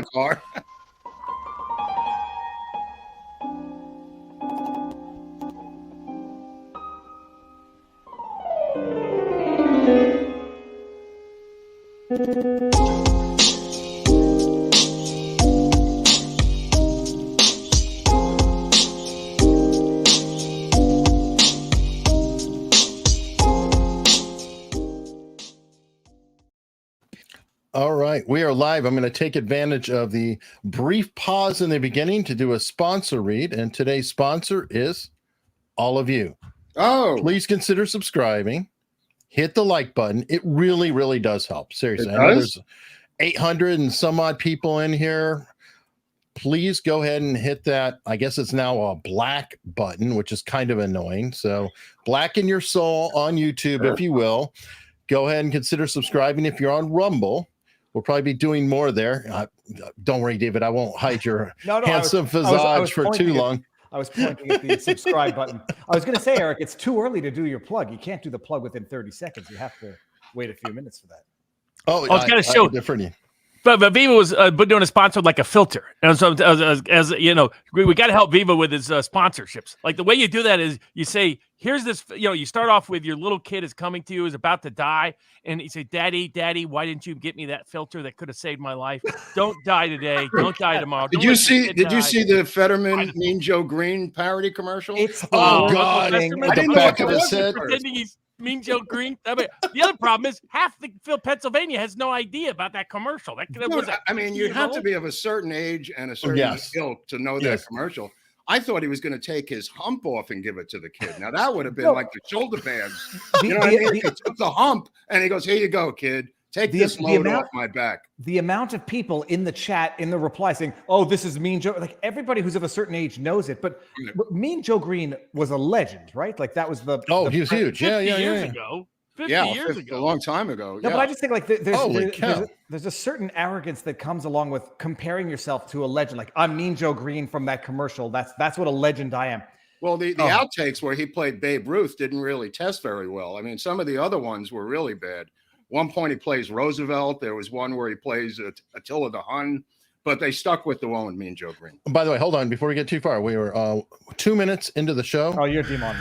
car. All right, we are live. I'm going to take advantage of the brief pause in the beginning to do a sponsor read, and today's sponsor is all of you. Oh, Please consider subscribing. Hit the like button. It really, really does help. Seriously, it I know does? there's 800 and some odd people in here. Please go ahead and hit that. I guess it's now a black button, which is kind of annoying. So blacken your soul on YouTube, if you will. Go ahead and consider subscribing. If you're on Rumble, we'll probably be doing more there. Don't worry, David. I won't hide your handsome visage for too long. I was pointing at the subscribe button. I was going to say, Eric, it's too early to do your plug. You can't do the plug within 30 seconds. You have to wait a few minutes for that. Oh, it's got to show. Different. But Viva was doing a sponsor like a filter, and so as you know, we got to help Viva with his sponsorships. Like the way you do that is you say, "Here's this." You start off with your little kid is coming to you, is about to die, and you say, "Daddy, why didn't you get me that filter that could have saved my life? Don't die today. Don't die tomorrow." Did you see the Fetterman Mean Joe Green parody commercial? It's God! I didn't know what that was. Pretending he's Mean Joe Green. I mean, the other problem is half the Pennsylvania has no idea about that commercial. You have to be of a certain age and a certain ilk to know that commercial. I thought he was going to take his hump off and give it to the kid. Now that would have been like the shoulder pads. You know what I mean? He took the hump and he goes, "Here you go, kid. Take this load off my back." The amount of people in the chat, in the reply saying, "Oh, this is Mean Joe." Like everybody who's of a certain age knows it. But Mean Joe Green was a legend, right? Like that was the he was huge. 50 years ago. 50 years ago. A long time ago. No, but I just think like there's a certain arrogance that comes along with comparing yourself to a legend. Like I'm Mean Joe Green from that commercial. That's what a legend I am. Well, the outtakes where he played Babe Ruth didn't really test very well. I mean, some of the other ones were really bad. One point he plays Roosevelt. There was one where he plays Attila the Hun, but they stuck with the one with Mean Joe Green. By the way, hold on. Before we get too far, we were 2 minutes into the show. Oh, you're demon.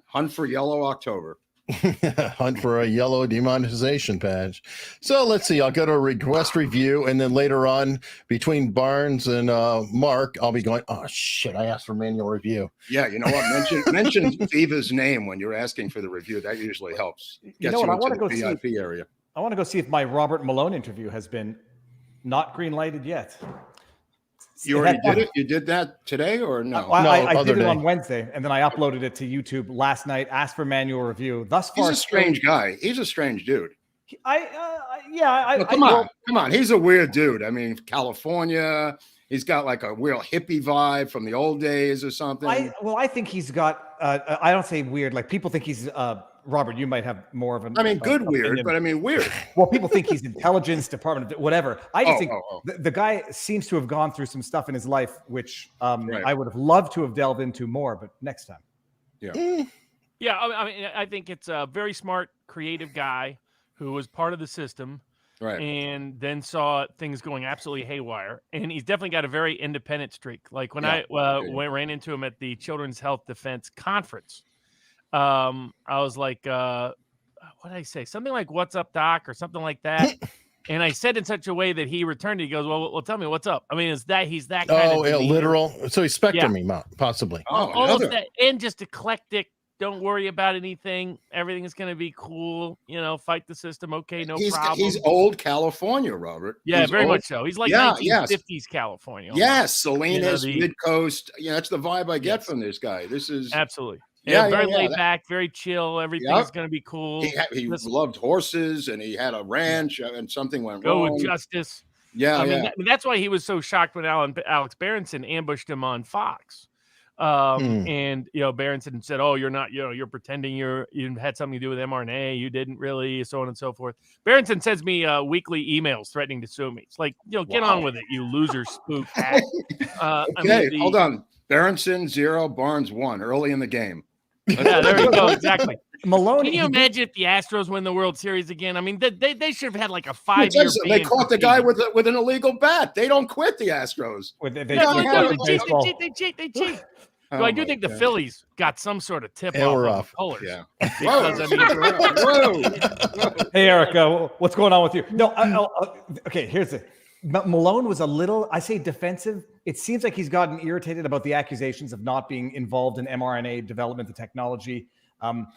Hunt for Yellow October. Hunt for a yellow demonetization patch. So let's see. I'll go to a request review, and then later on, between Barnes and Mark, I'll be going, "Oh shit! I asked for manual review." Yeah, you know what? Mention Viva's name when you're asking for the review. That usually helps. You know what? I want to go VIP area. I want to go see if my Robert Malone interview has been not green lighted yet. You already did it? You did that today or no? I did it on Wednesday, and then I uploaded it to YouTube last night. Asked for manual review. Thus far, he's a strange guy. He's a strange dude. Come on. He's a weird dude. I mean, California. He's got like a real hippie vibe from the old days or something. I think he's got. I don't say weird. Like people think he's. Robert, you might have more of an. I mean, good weird, but I mean weird. Well, people think he's intelligence department, whatever. I just think the guy seems to have gone through some stuff in his life, which I would have loved to have delved into more, but next time. Yeah. Yeah, I mean, I think it's a very smart, creative guy who was part of the system, right? And then saw things going absolutely haywire. And he's definitely got a very independent streak. Like when I ran into him at the Children's Health Defense Conference. I was like, what did I say? Something like, "What's up, Doc?" or something like that. And I said in such a way that he returned. He goes, well, tell me what's up. I mean, he's that kind of literal. So he's spectruming, possibly. Almost that, and just eclectic. Don't worry about anything. Everything is going to be cool. Fight the system. Okay, no problem. He's old California, Robert. Yeah, he's very old. much so. He's like 1950s California. Almost. Yes, Salinas, Mid-Coast. That's the vibe I get from this guy. This is absolutely. Yeah, very laid back, very chill. Everything's going to be cool. He loved horses, and he had a ranch, and something went wrong. Go with justice. Yeah, I mean, that's why he was so shocked when Alex Berenson ambushed him on Fox. And Berenson said, "Oh, you're not. You're pretending you had something to do with mRNA. You didn't really, so on and so forth." Berenson sends me weekly emails threatening to sue me. It's like, get on with it, you loser spook. Okay, hold on. Berenson 0, Barnes 1, early in the game. Yeah, there you go. Exactly. Malone. Can you imagine if the Astros win the World Series again? I mean, they should have had like a 5-year ban. They caught the guy with an illegal bat. They don't quit the Astros. They cheat. So I do think the Phillies got some sort of tip off colors. Yeah. Because, Whoa. Hey, Erica, what's going on with you? No, okay, here's it. Malone was a little, I say defensive. It seems like he's gotten irritated about the accusations of not being involved in mRNA development and technology.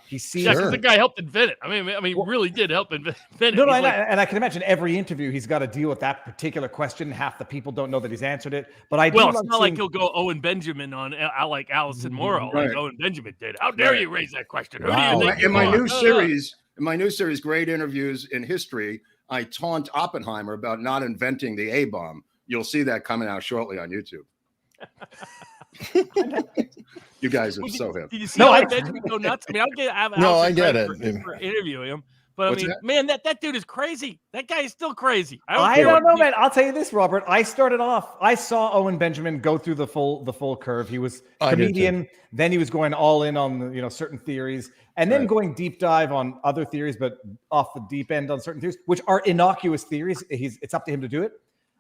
He seems the guy helped invent it. I mean, really did help invent it. No, and I can imagine every interview he's got to deal with that particular question. Half the people don't know that he's answered it. But it's not like he'll go Owen Benjamin on like Allison Morrow, like Owen Benjamin did. How dare you raise that question? Wow. In my new series, Great Interviews in History, I taunt Oppenheimer about not inventing the A-bomb. You'll see that coming out shortly on YouTube. You guys are so hip. Did you see Benjamin go nuts? I mean, I get it. For interviewing him. But I mean, man, that dude is crazy. That guy is still crazy. I don't know, man. I'll tell you this, Robert. I started off. I saw Owen Benjamin go through the full curve. He was a comedian. Then he was going all in on certain theories, and then going deep dive on other theories, but off the deep end on certain theories, which are innocuous theories. It's up to him to do it.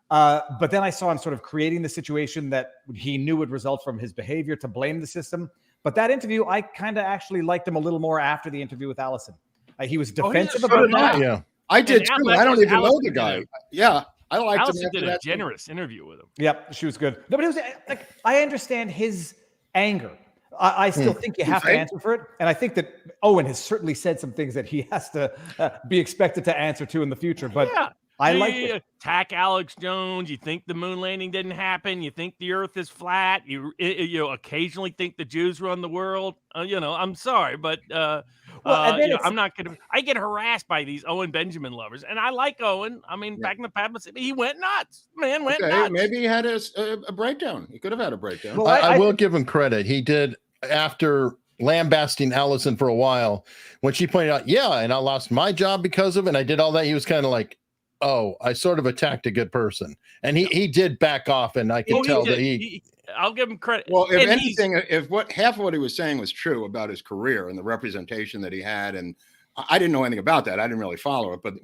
But then I saw him sort of creating the situation that he knew would result from his behavior to blame the system. But that interview, I kind of actually liked him a little more after the interview with Allison. He was defensive about that. Yeah, I did too. I don't even know the guy. Yeah, I liked him. Allison did a generous interview with him. Yep, she was good. No, but it was like, I understand his anger. I still think you have to answer for it. And I think that Owen has certainly said some things that he has to be expected to answer to in the future. But I like it. Attack Alex Jones. You think the moon landing didn't happen. You think the earth is flat. You occasionally think the Jews run the world. I'm sorry, but I'm not going to. I get harassed by these Owen Benjamin lovers, and I like Owen. I mean, back in the past, he went nuts. Man, went nuts. Maybe he had a breakdown. He could have had a breakdown. Well, I will give him credit. He did, after lambasting Allison for a while, when she pointed out, and I lost my job because of it, and I did all that. He was kind of like, oh, I sort of attacked a good person. And he did back off, and I could tell that I'll give him credit. Well, if anything, half of what he was saying was true about his career and the representation that he had, and I didn't know anything about that. I didn't really follow it. But,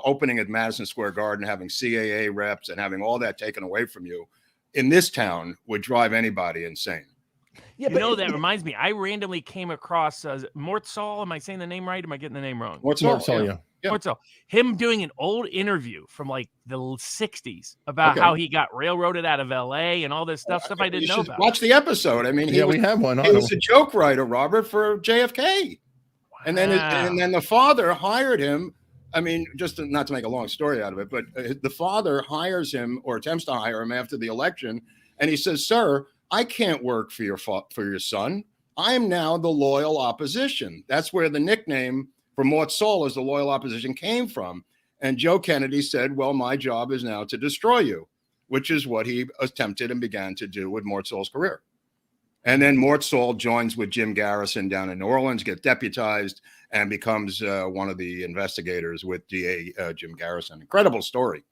opening at Madison Square Garden, having CAA reps and having all that taken away from you in this town would drive anybody insane. Yeah, that reminds me. I randomly came across Mortzall. Am I saying the name right? Am I getting the name wrong? Mortzall, yeah. Mortzall. Him doing an old interview from like the 60s about how he got railroaded out of LA and all this stuff I didn't know about. Watch the episode. I mean, we have one. He was a joke writer, Robert, for JFK. Wow. And then the father hired him. I mean, just not to make a long story out of it, but the father hires him or attempts to hire him after the election. And he says, "Sir, I can't work for your son. I am now the loyal opposition." That's where the nickname for Mort Saul as the loyal opposition came from. And Joe Kennedy said, well, my job is now to destroy you, which is what he attempted and began to do with Mort Saul's career. And then Mort Saul joins with Jim Garrison down in New Orleans, gets deputized, and becomes one of the investigators with DA Jim Garrison. Incredible story.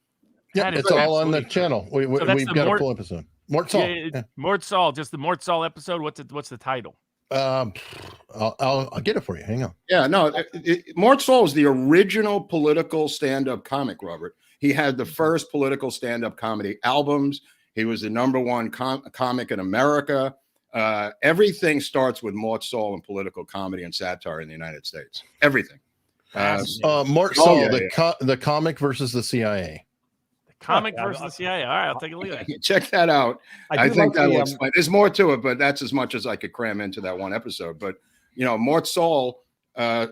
Yeah, it's all on the channel. We've got a full episode. Mort Saul. Mort Saul, just the Mort Saul episode. What's the title? I'll get it for you. Hang on. Yeah, no, Mort Saul is the original political stand-up comic, Robert. He had the first political stand-up comedy albums. He was the number one comic in America. Everything starts with Mort Saul and political comedy and satire in the United States. Everything. Mort Saul, the comic versus the CIA. Comic versus the CIA. All right, I'll take a look at it. Check that out. I think that'll explain. There's more to it, but that's as much as I could cram into that one episode. But, Mort Saul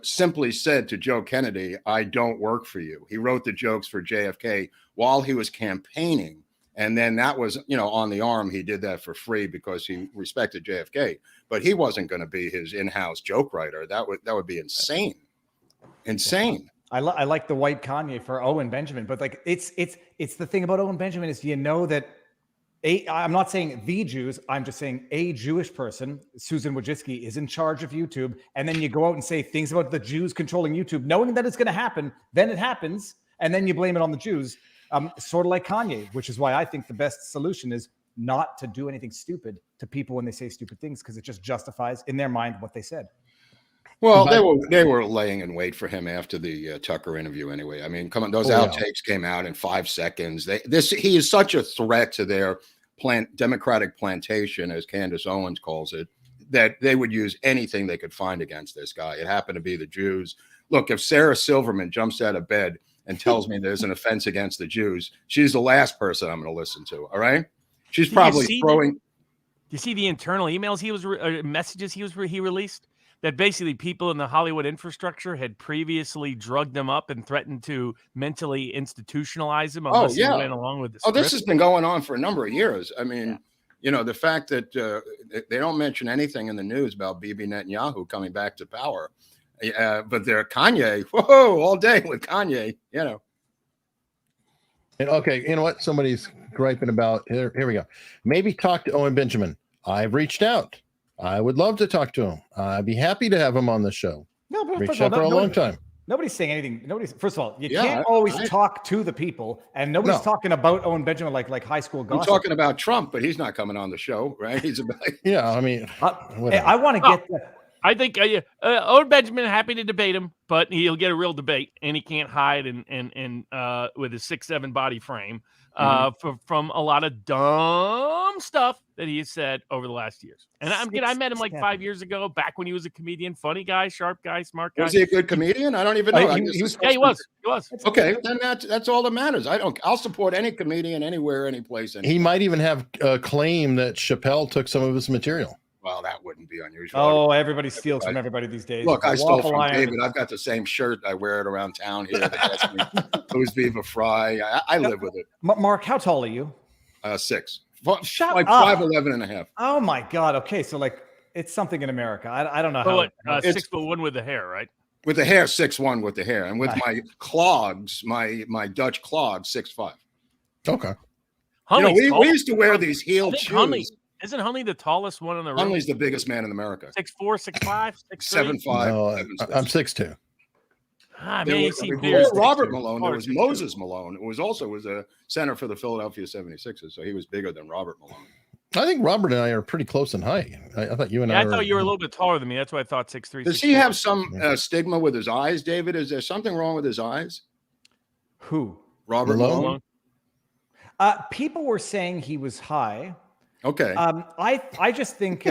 simply said to Joe Kennedy, I don't work for you. He wrote the jokes for JFK while he was campaigning. And then that was, on the arm, he did that for free because he respected JFK. But he wasn't going to be his in-house joke writer. That would be insane. Insane. I like the white Kanye for Owen Benjamin, but like it's the thing about Owen Benjamin is that I'm not saying the Jews, I'm just saying a Jewish person, Susan Wojcicki, is in charge of YouTube, and then you go out and say things about the Jews controlling YouTube, knowing that it's going to happen, then it happens, and then you blame it on the Jews, sort of like Kanye, which is why I think the best solution is not to do anything stupid to people when they say stupid things, because it just justifies in their mind what they said. Well, they were laying in wait for him after the Tucker interview anyway. I mean, come on, those outtakes came out in 5 seconds. He is such a threat to their Democratic plantation, as Candace Owens calls it, that they would use anything they could find against this guy. It happened to be the Jews. Look, if Sarah Silverman jumps out of bed and tells me there's an offense against the Jews, she's the last person I'm going to listen to. All right, she's probably throwing. Do you see the internal emails messages he released? That basically people in the Hollywood infrastructure had previously drugged him up and threatened to mentally institutionalize him unless he went along with the script. This has been going on for a number of years. I mean, the fact that they don't mention anything in the news about Bibi Netanyahu coming back to power, but they're Kanye, all day with Kanye, And okay, you know what? Somebody's griping about here we go. Maybe talk to Owen Benjamin. I've reached out. I would love to talk to him. I'd be happy to have him on the show. No, but reached out for a long time. Nobody's saying anything. First of all, you can't always talk to the people, and nobody's talking about Owen Benjamin like high school gossip. I'm talking about Trump, but he's not coming on the show, right? He's about. Yeah, I mean, I want to get. I think Owen Benjamin happy to debate him, but he'll get a real debate, and he can't hide and with his 6'7" body frame from a lot of dumb stuff that he has said over the last years. And I met him like 5 years ago, back when he was a comedian, funny guy, sharp guy, smart guy. Was he a good comedian? I don't even know. He was. Okay, then that's all that matters. I'll support any comedian anywhere, any place. He might even have a claim that Chappelle took some of his material. Well, that wouldn't be unusual. Oh, everybody steals from everybody these days. Look, I stole from David. I've got the same shirt. I wear it around town here. They ask me, who's Viva Frei? I live with it. Mark, how tall are you? 6. Shut up. 5'11" and a half. Oh my God. Okay, so it's something in America. I don't know how. 6'1" with the hair, right? With the hair, 6'1" with the hair, and with my clogs, my Dutch clogs, 6'5". Okay. We used to wear these heeled shoes. Isn't Huntley the tallest one in the room? Huntley's the biggest man in America. 6'4", 6'5", 6'3"? 7'5". No, I'm 6'2". Before Robert Malone, there was Moses Malone, who was a center for the Philadelphia 76ers, so he was bigger than Robert Malone. I think Robert and I are pretty close in height. I thought you and I thought you were a little bit taller than me. That's why I thought 6'3". Does he have some stigma with his eyes, David? Is there something wrong with his eyes? Who? Robert Malone? People were saying he was high. Okay. I just think.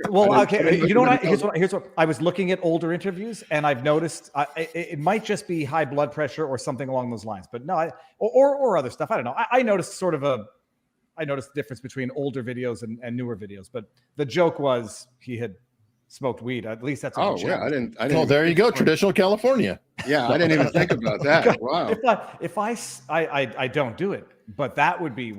Well, okay. You know what? Here's what I was looking at older interviews, and I've noticed it might just be high blood pressure or something along those lines. But no, or other stuff. I don't know. I noticed the difference between older videos and newer videos. But the joke was he had smoked weed. At least that's. I didn't. Oh, there you go. Traditional California. Yeah, I didn't even think about that. Wow. If I don't do it, but that would be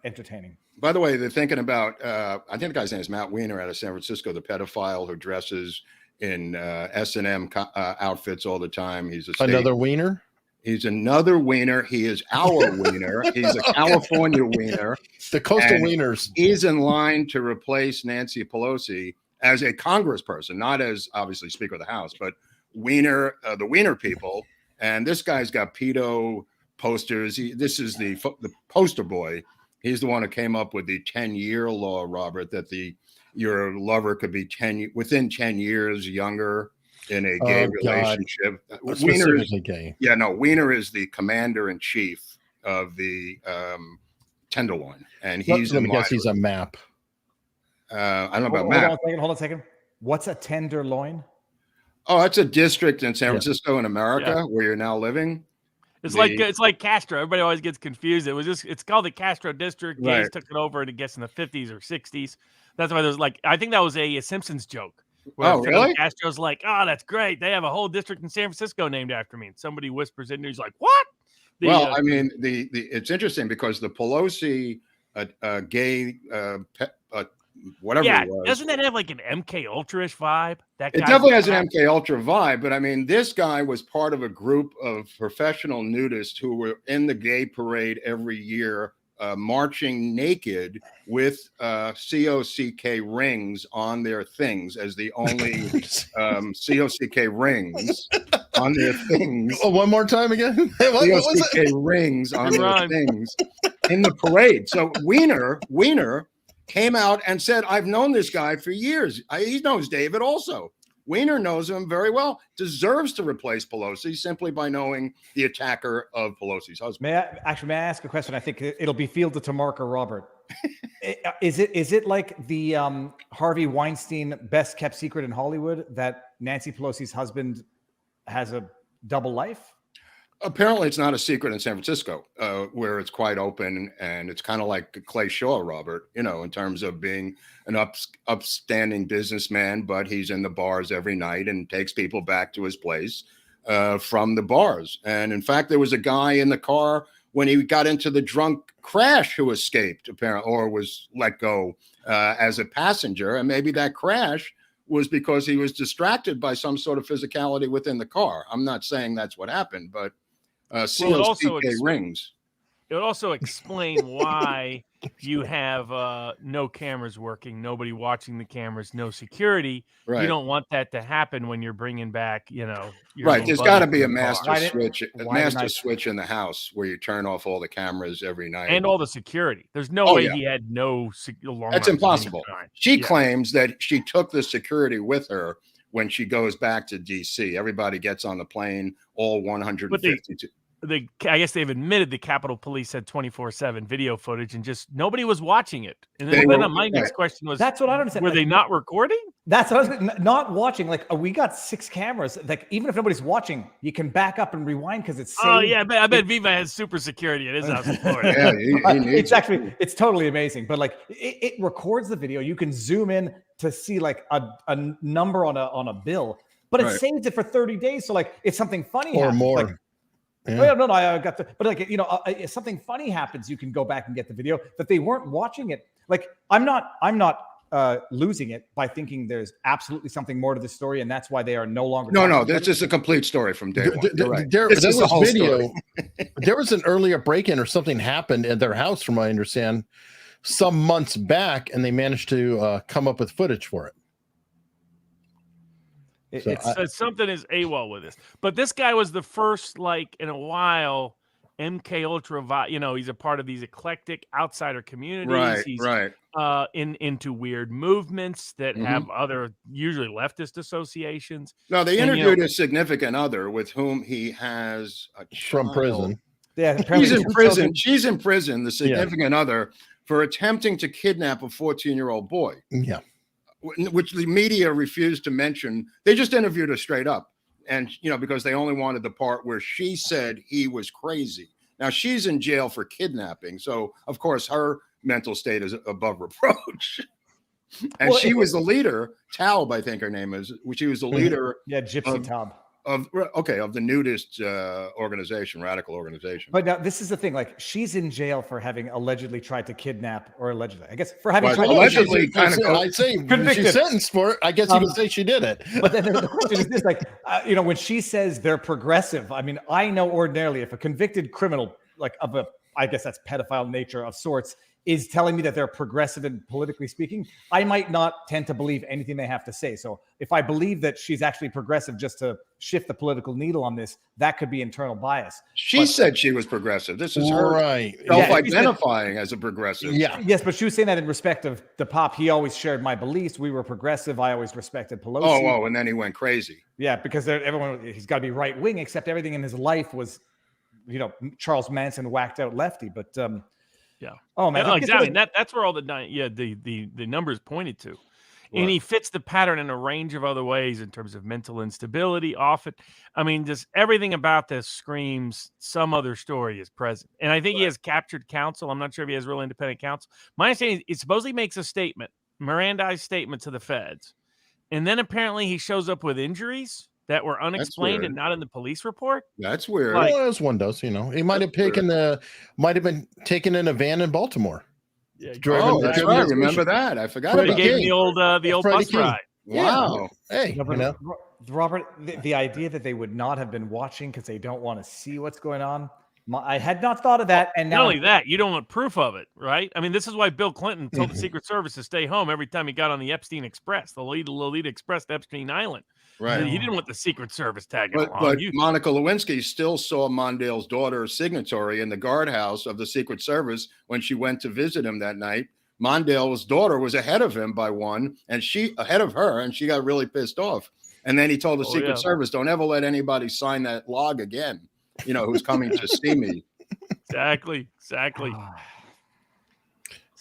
entertaining. By the way, they're thinking about, I think the guy's name is Matt Weiner out of San Francisco, the pedophile who dresses in S&M outfits all the time. He's another Weiner? He's another Weiner. He is our Weiner. He's a California Weiner. The coastal Wieners. He's in line to replace Nancy Pelosi as a congressperson, not as, obviously, Speaker of the House, but Weiner, the Weiner people. And this guy's got pedo posters. This is the poster boy. He's the one who came up with the 10-year law, Robert, that your lover could be within 10 years younger in a gay relationship. Weiner is gay. Yeah, no, Weiner is the commander in chief of the Tenderloin, and he's. Let me guess, he's a map. I don't know about map. Hold on a second. What's a Tenderloin? Oh, that's a district in San Francisco in America where you're now living. It's like Castro. Everybody always gets confused. It's called the Castro district. Right. Gays took it over, and I guess in the 50s or 60s. That's why there's I think that was a Simpsons joke. Oh, really? Castro's like, oh, that's great. They have a whole district in San Francisco named after me. And somebody whispers in there, he's like, what? I mean, it's interesting because the Pelosi gay whatever it was. Doesn't that have like an MK Ultra-ish vibe? It definitely has an MK Ultra vibe, but I mean, this guy was part of a group of professional nudists who were in the gay parade every year, marching naked with COCK rings on their things as the only COCK rings on their things. Oh, one more time again? COCK rings on their things in the parade. So Weiner came out and said, I've known this guy for years. He knows David also. Weiner knows him very well, deserves to replace Pelosi simply by knowing the attacker of Pelosi's husband. May I ask a question? I think it'll be fielded to Mark or Robert. Is it like the Harvey Weinstein best kept secret in Hollywood that Nancy Pelosi's husband has a double life? Apparently, it's not a secret in San Francisco, where it's quite open, and it's kind of like Clay Shaw, Robert, in terms of being an upstanding businessman, but he's in the bars every night and takes people back to his place from the bars. And in fact, there was a guy in the car when he got into the drunk crash who escaped, apparently, or was let go as a passenger. And maybe that crash was because he was distracted by some sort of physicality within the car. I'm not saying that's what happened, but COCK rings. It would also explain why you have no cameras working, nobody watching the cameras, no security. Right. You don't want that to happen when you're bringing back, right. There's got to be a master switch in the house where you turn off all the cameras every night and all the security. There's no way he had no long. That's impossible. She claims that she took the security with her when she goes back to DC. Everybody gets on the plane, all 152. I guess they've admitted the Capitol Police had 24/7 video footage and just nobody was watching it. And then my next question was, that's what I don't understand. Were they not recording? That's what I was not watching. Like, we got 6 cameras. Like, even if nobody's watching, you can back up and rewind because it's saved. Oh yeah, I bet Viva has super security at his house in Florida. It's totally amazing. But like, it records the video. You can zoom in to see like a number on a bill, but it saves it for 30 days. So like, if something funny or happens, more. Like, yeah. No, I got the, but like, if something funny happens, you can go back and get the video that they weren't watching it. Like, I'm not losing it by thinking there's absolutely something more to the story, and that's why they are no longer. No, this is a complete story from day one. There was video. There was an earlier break-in or something happened at their house, from what I understand, some months back, and they managed to come up with footage for it. Something is AWOL with this, but this guy was the first, like, in a while, MK Ultra. He's a part of these eclectic outsider communities. Right, he's into weird movements that have other, usually leftist associations. No, they interviewed a significant other with whom he has a child. From prison. Yeah, he's in prison. She's in prison. The significant other for attempting to kidnap a 14-year-old boy. Yeah. Which the media refused to mention. They just interviewed her straight up. And, because they only wanted the part where she said he was crazy. Now, she's in jail for kidnapping. So, of course, her mental state is above reproach. And she was the leader, Taub, I think her name is. She was the leader. Yeah, Gypsy Taub. Of the nudist radical organization. But now this is the thing, like, she's in jail for having allegedly tried to kidnap, or allegedly, I guess, for having tried allegedly I'd say she's sentenced for it. I guess you could say she did it. But then the question is this, like, when she says they're progressive, I mean, I know ordinarily if a convicted criminal, like I guess that's pedophile nature of sorts, is telling me that they're progressive and politically speaking, I might not tend to believe anything they have to say. So if I believe that she's actually progressive just to shift the political needle on this, that could be internal bias. She said she was progressive. This is her self-identifying as a progressive. Yeah. Yes, but she was saying that in respect of the Pop. He always shared my beliefs. We were progressive. I always respected Pelosi. Oh, and then he went crazy. Yeah, because he's got to be right wing, except everything in his life was, Charles Manson whacked out lefty. But yeah. Oh man, exactly. That's where all the numbers pointed to. And he fits the pattern in a range of other ways in terms of mental instability. Often, I mean, just everything about this screams some other story is present. And I think he has captured counsel. I'm not sure if he has real independent counsel. My understanding is he supposedly makes a statement, Mirandized statement to the feds. And then apparently he shows up with injuries that were unexplained and not in the police report. That's weird. Well, as one does, he might have been taken in a van in Baltimore. Yeah, that's right. Remember that? I forgot about gave him the old bus ride. Wow. Yeah. Hey, Robert, the idea that they would not have been watching because they don't want to see what's going on. I had not thought of that. And now, not only that, you don't want proof of it, right? I mean, this is why Bill Clinton told the Secret Service to stay home every time he got on the Epstein Express, the Lolita Express to Epstein Island. Right. He didn't want the Secret Service tagging along. But Monica Lewinsky still saw Mondale's daughter's signatory in the guardhouse of the Secret Service when she went to visit him that night. Mondale's daughter was ahead of him by one, and she ahead of her, and she got really pissed off. And then he told the Secret Service, don't ever let anybody sign that log again, you know, who's coming to see me. Exactly.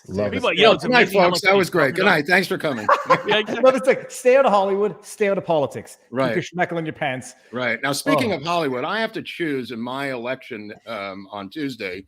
Love it. Good night, folks. That was great. Good night. Thanks for coming. It's like, stay out of Hollywood, stay out of politics. Right. Keep your schmeckle in your pants. Right. Now, speaking of Hollywood, I have to choose in my election on Tuesday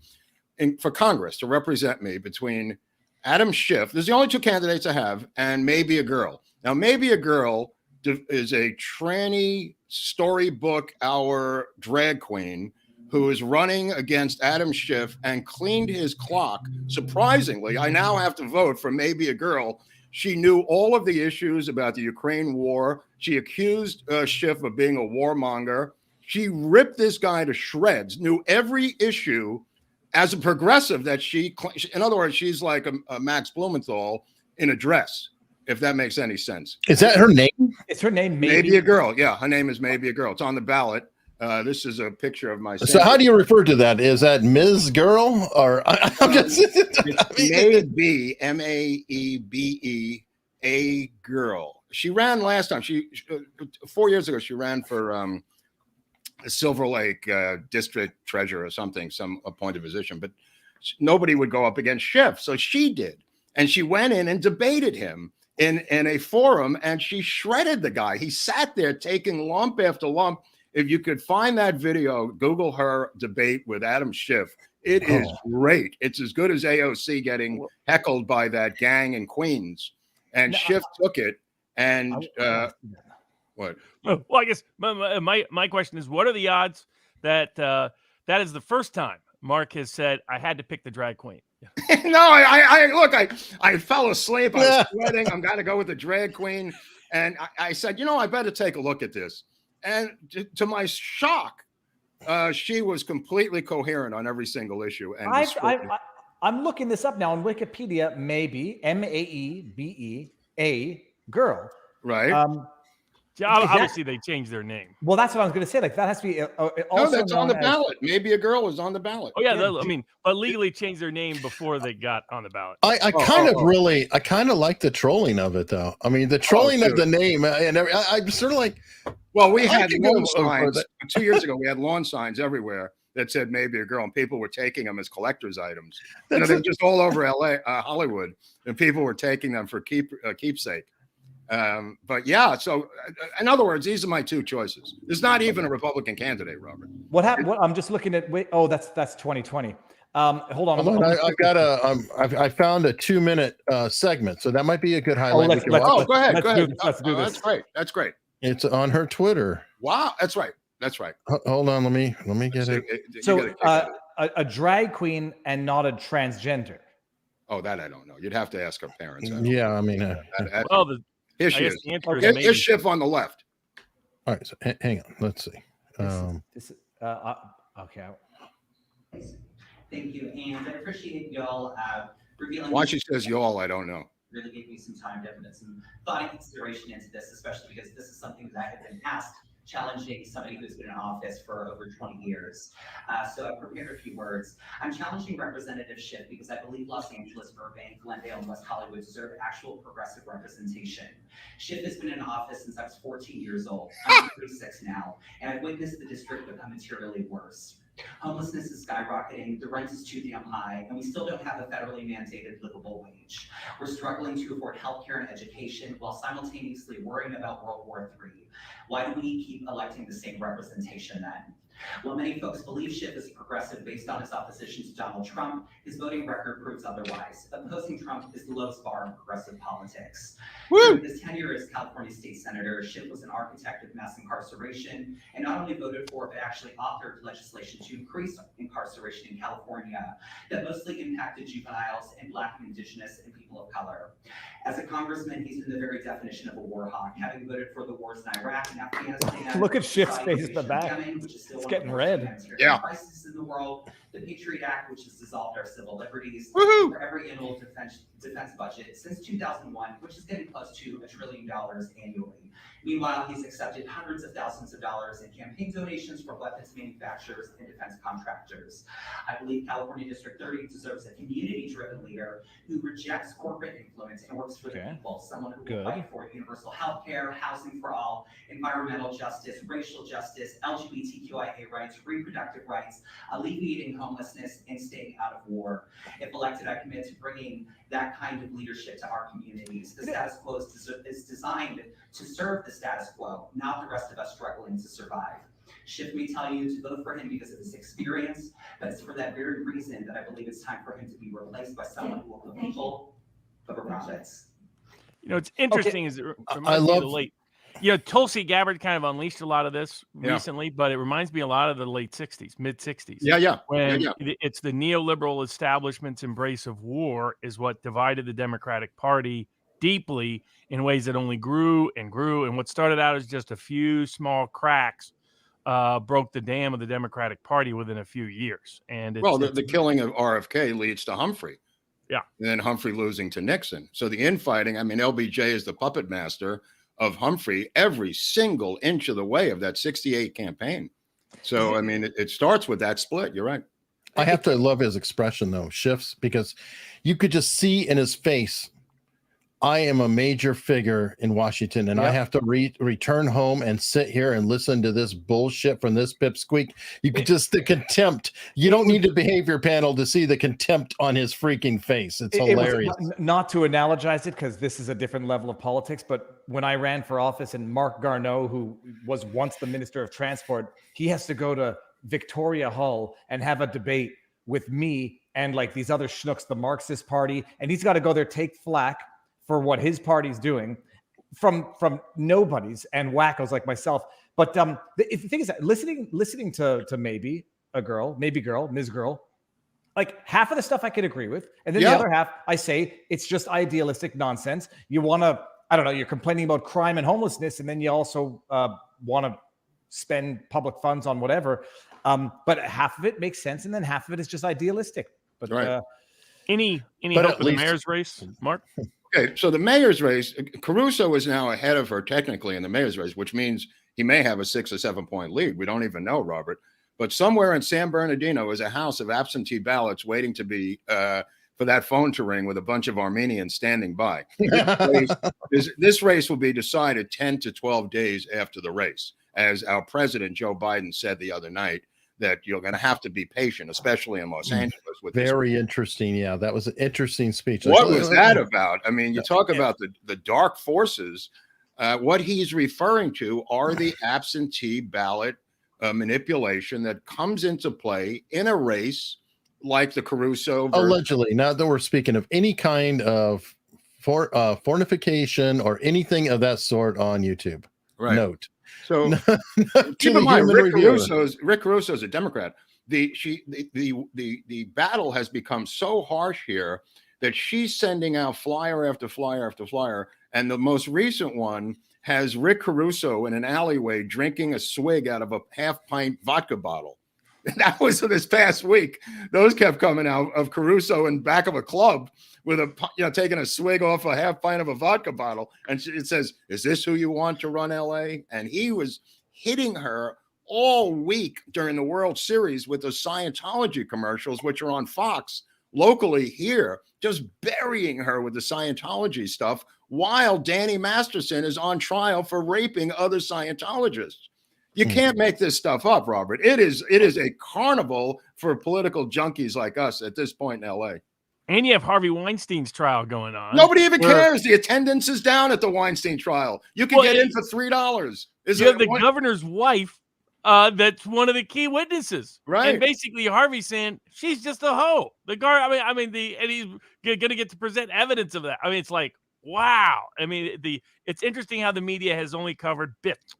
for Congress to represent me between Adam Schiff. There's the only two candidates I have, and Maybe a Girl. Now, Maybe a Girl is a tranny storybook hour drag queen who is running against Adam Schiff and cleaned his clock. Surprisingly, I now have to vote for Maybe a Girl. She knew all of the issues about the Ukraine war. She accused Schiff of being a warmonger. She ripped this guy to shreds, knew every issue as a progressive that in other words, she's like a Max Blumenthal in a dress, if that makes any sense. Is that her name? It's her name, Maybe a Girl. Yeah, her name is Maybe a Girl. It's on the ballot. This is a picture of my. So how do you refer to that? Is that Ms. Girl or I'm just Maybe Maebe a girl? She ran last time. She 4 years ago. She ran for Silver Lake district treasurer or something, some appointed position. But nobody would go up against Schiff, so she did, and she went in and debated him in a forum, and she shredded the guy. He sat there taking lump after lump. If you could find that video, Google her debate with Adam Schiff. It is great. It's as good as AOC getting heckled by that gang in Queens. And Schiff took it. And what? Well, I guess my question is, what are the odds that that is the first time Mark has said, I had to pick the drag queen? No, I fell asleep. I was sweating. I'm going to go with the drag queen. And I said, I better take a look at this. And to my shock, she was completely coherent on every single issue. And I'm looking this up now on Wikipedia. Maybe Maebe a girl, right? Obviously, they changed their name. Well, that's what I was going to say. Like that has to be. No, that's on the ballot. Maybe a Girl was on the ballot. Oh yeah, I mean, but legally changed their name before they got on the ballot. I kind of like the trolling of it, though. I mean, the trolling of the name, and I'm sort of like. Well, we had lawn signs 2 years ago. We had lawn signs everywhere that said Maybe a Girl, and people were taking them as collector's items. They were just all over LA, Hollywood, and people were taking them for keepsake. But yeah, so in other words, these are my two choices. There's not even a Republican candidate, Robert. What happened? I'm just looking at. That's 2020. Hold on. I found a 2-minute segment, so that might be a good highlight. Go ahead. Let's do this. That's great. It's on her Twitter. Wow, that's right. Hold on, let me get it. So a drag queen and not a transgender. Oh, that I don't know. You'd have to ask her parents. Yeah, I mean. Here she is. Here's Schiff on the left. All right, so hang on. Let's see. Okay. Thank you, and I appreciate y'all revealing. Why she says y'all, I don't know. Really gave me some time to put some thought and consideration into this, especially because this is something that I have been asked, challenging somebody who's been in office for over 20 years. So I prepared a few words. I'm challenging Representative Schiff because I believe Los Angeles, Burbank, Glendale, and West Hollywood deserve actual progressive representation. Schiff has been in office since I was 14 years old. I'm 36 now, and I've witnessed the district become materially worse. Homelessness is skyrocketing, the rent is too damn high, and we still don't have a federally mandated livable wage. We're struggling to afford healthcare and education while simultaneously worrying about World War III. Why do we keep electing the same representation then? While many folks believe Schiff is progressive based on his opposition to Donald Trump, his voting record proves otherwise. Opposing Trump is the lowest bar in progressive politics. During his tenure as California state senator, Schiff was an architect of mass incarceration and not only voted for, but actually authored legislation to increase incarceration in California that mostly impacted juveniles and Black and Indigenous and people of color. As a congressman, he's been the very definition of a war hawk, having voted for the wars in Iraq and Afghanistan. Look at Schiff's face in the back. It's getting red. Yeah. Crisis in in the world, the Patriot Act, which has dissolved our civil liberties, for every annual defense budget since 2001, which is getting close to $1 trillion annually. Meanwhile, he's accepted hundreds of thousands of dollars in campaign donations for weapons manufacturers and defense contractors. I believe California District 30 deserves a community-driven leader who rejects corporate influence and works for the people, someone who will fight for universal health care, housing for all, environmental justice, racial justice, LGBTQIA rights, reproductive rights, alleviating homelessness, and staying out of war. If elected, I commit to bringing that kind of leadership to our communities. The status quo is designed to serve the status quo, not the rest of us struggling to survive. Shift may tell you to vote for him because of his experience, but it's for that very reason that I believe it's time for him to be replaced by someone who will put people over profits. You know, it's interesting is it reminds me of the late. You know, Tulsi Gabbard kind of unleashed a lot of this recently, but it reminds me a lot of the late 60s, mid 60s. When it's the neoliberal establishment's embrace of war is what divided the Democratic Party deeply in ways that only grew and grew. And what started out as just a few small cracks broke the dam of the Democratic Party within a few years. And the killing of RFK leads to Humphrey. Yeah. And then Humphrey losing to Nixon. So the infighting, I mean, LBJ is the puppet master of Humphrey every single inch of the way of that 68 campaign. So, I mean, it starts with that split. You're right. I have to love his expression, though, shifts, because you could just see in his face, I am a major figure in Washington, and I have to return home and sit here and listen to this bullshit from this pipsqueak. You could just, the contempt. You don't need to behavior panel to see the contempt on his freaking face. It's hilarious. Not to analogize it, because this is a different level of politics, but when I ran for office and Mark Garneau, who was once the Minister of Transport, he has to go to Victoria Hall and have a debate with me and like these other schnooks, the Marxist Party, and he's got to go there, take flack for what his party's doing from nobodies and wackos like myself. But the thing is that listening to maybe girl, Ms. Girl, like half of the stuff I could agree with. And then the other half, I say it's just idealistic nonsense. You want to, I don't know, you're complaining about crime and homelessness, and then you also want to spend public funds on whatever. But half of it makes sense, and then half of it is just idealistic. But any hope in the mayor's race, Mark? Okay, so the mayor's race, Caruso is now ahead of her technically in the mayor's race, which means he may have a 6 or 7 point lead. We don't even know, Robert. But somewhere in San Bernardino is a house of absentee ballots waiting to be for that phone to ring with a bunch of Armenians standing by. This race will be decided 10 to 12 days after the race, as our president, Joe Biden, said the other night, that you're going to have to be patient, especially in Los Angeles. With very interesting. Yeah, that was an interesting speech. What was that about? I mean, you talk about the dark forces. What he's referring to are the absentee ballot manipulation that comes into play in a race like the Caruso. Allegedly. Now that we're speaking of any kind of fornication or anything of that sort on YouTube. Right. Note. So keep in mind, Rick Caruso's a Democrat. The battle has become so harsh here that she's sending out flyer after flyer after flyer. And the most recent one has Rick Caruso in an alleyway drinking a swig out of a half-pint vodka bottle. And that was this past week. Those kept coming out of Caruso in back of a club with taking a swig off a half pint of a vodka bottle. And it says, "Is this who you want to run LA?" And he was hitting her all week during the World Series with the Scientology commercials, which are on Fox locally here, just burying her with the Scientology stuff while Danny Masterson is on trial for raping other Scientologists. You can't make this stuff up, Robert. It is a carnival for political junkies like us at this point in LA. And you have Harvey Weinstein's trial going on. Nobody even cares. The attendance is down at the Weinstein trial. You can get in for $3. You have the governor's wife that's one of the key witnesses. Right. And basically Harvey's saying she's just a hoe. And he's going to get to present evidence of that. I mean, it's like, wow. I mean, it's interesting how the media has only covered bits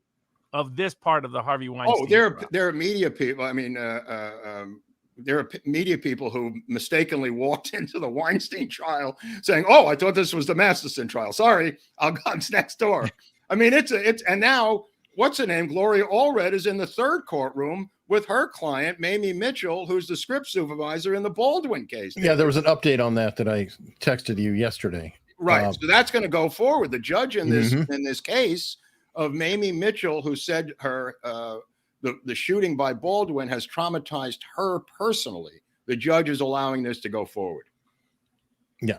of this part of the Harvey Weinstein. Oh, there are media people. I mean, there are media people who mistakenly walked into the Weinstein trial saying, "Oh, I thought this was the Masterson trial. Sorry, I'm next door." I mean, and now what's her name? Gloria Allred is in the third courtroom with her client, Mamie Mitchell, who's the script supervisor in the Baldwin case. Yeah, there was an update on that I texted you yesterday. Right. So that's going to go forward. The judge in this case of Mamie Mitchell, who said her the shooting by Baldwin has traumatized her personally. The judge is allowing this to go forward. Yeah,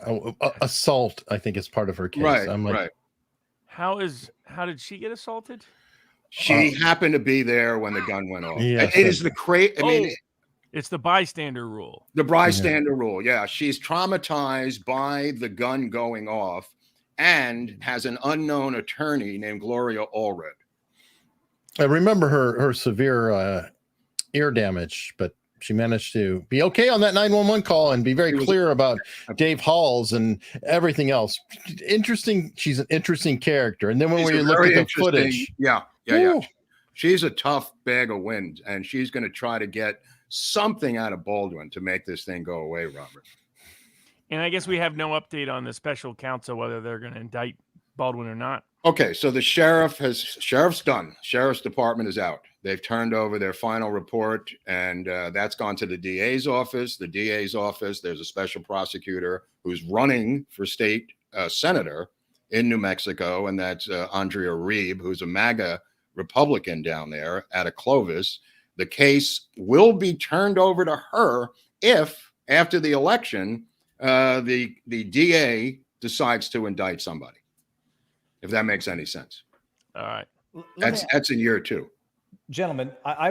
assault, I think, is part of her case. Right. I'm like, right. How did she get assaulted? She happened to be there when the gun went off. Yes, it is the I mean, it's the bystander rule. The bystander rule. Yeah. She's traumatized by the gun going off and has an unknown attorney named Gloria Allred. I remember her severe ear damage, but she managed to be okay on that 911 call and be very clear about Dave Halls and everything else. Interesting. She's an interesting character. And then when we look at the footage. Yeah. She's a tough bag of wind, and she's going to try to get something out of Baldwin to make this thing go away, Robert. And I guess we have no update on the special counsel, whether they're going to indict Baldwin or not. Okay, so the sheriff's done. Sheriff's department is out. They've turned over their final report, and that's gone to the DA's office. The DA's office, there's a special prosecutor who's running for state senator in New Mexico, and that's Andrea Reeb, who's a MAGA Republican down there at a Clovis. The case will be turned over to her if, after the election, the DA decides to indict somebody. If that makes any sense. All right. That's in year 2. Gentlemen, I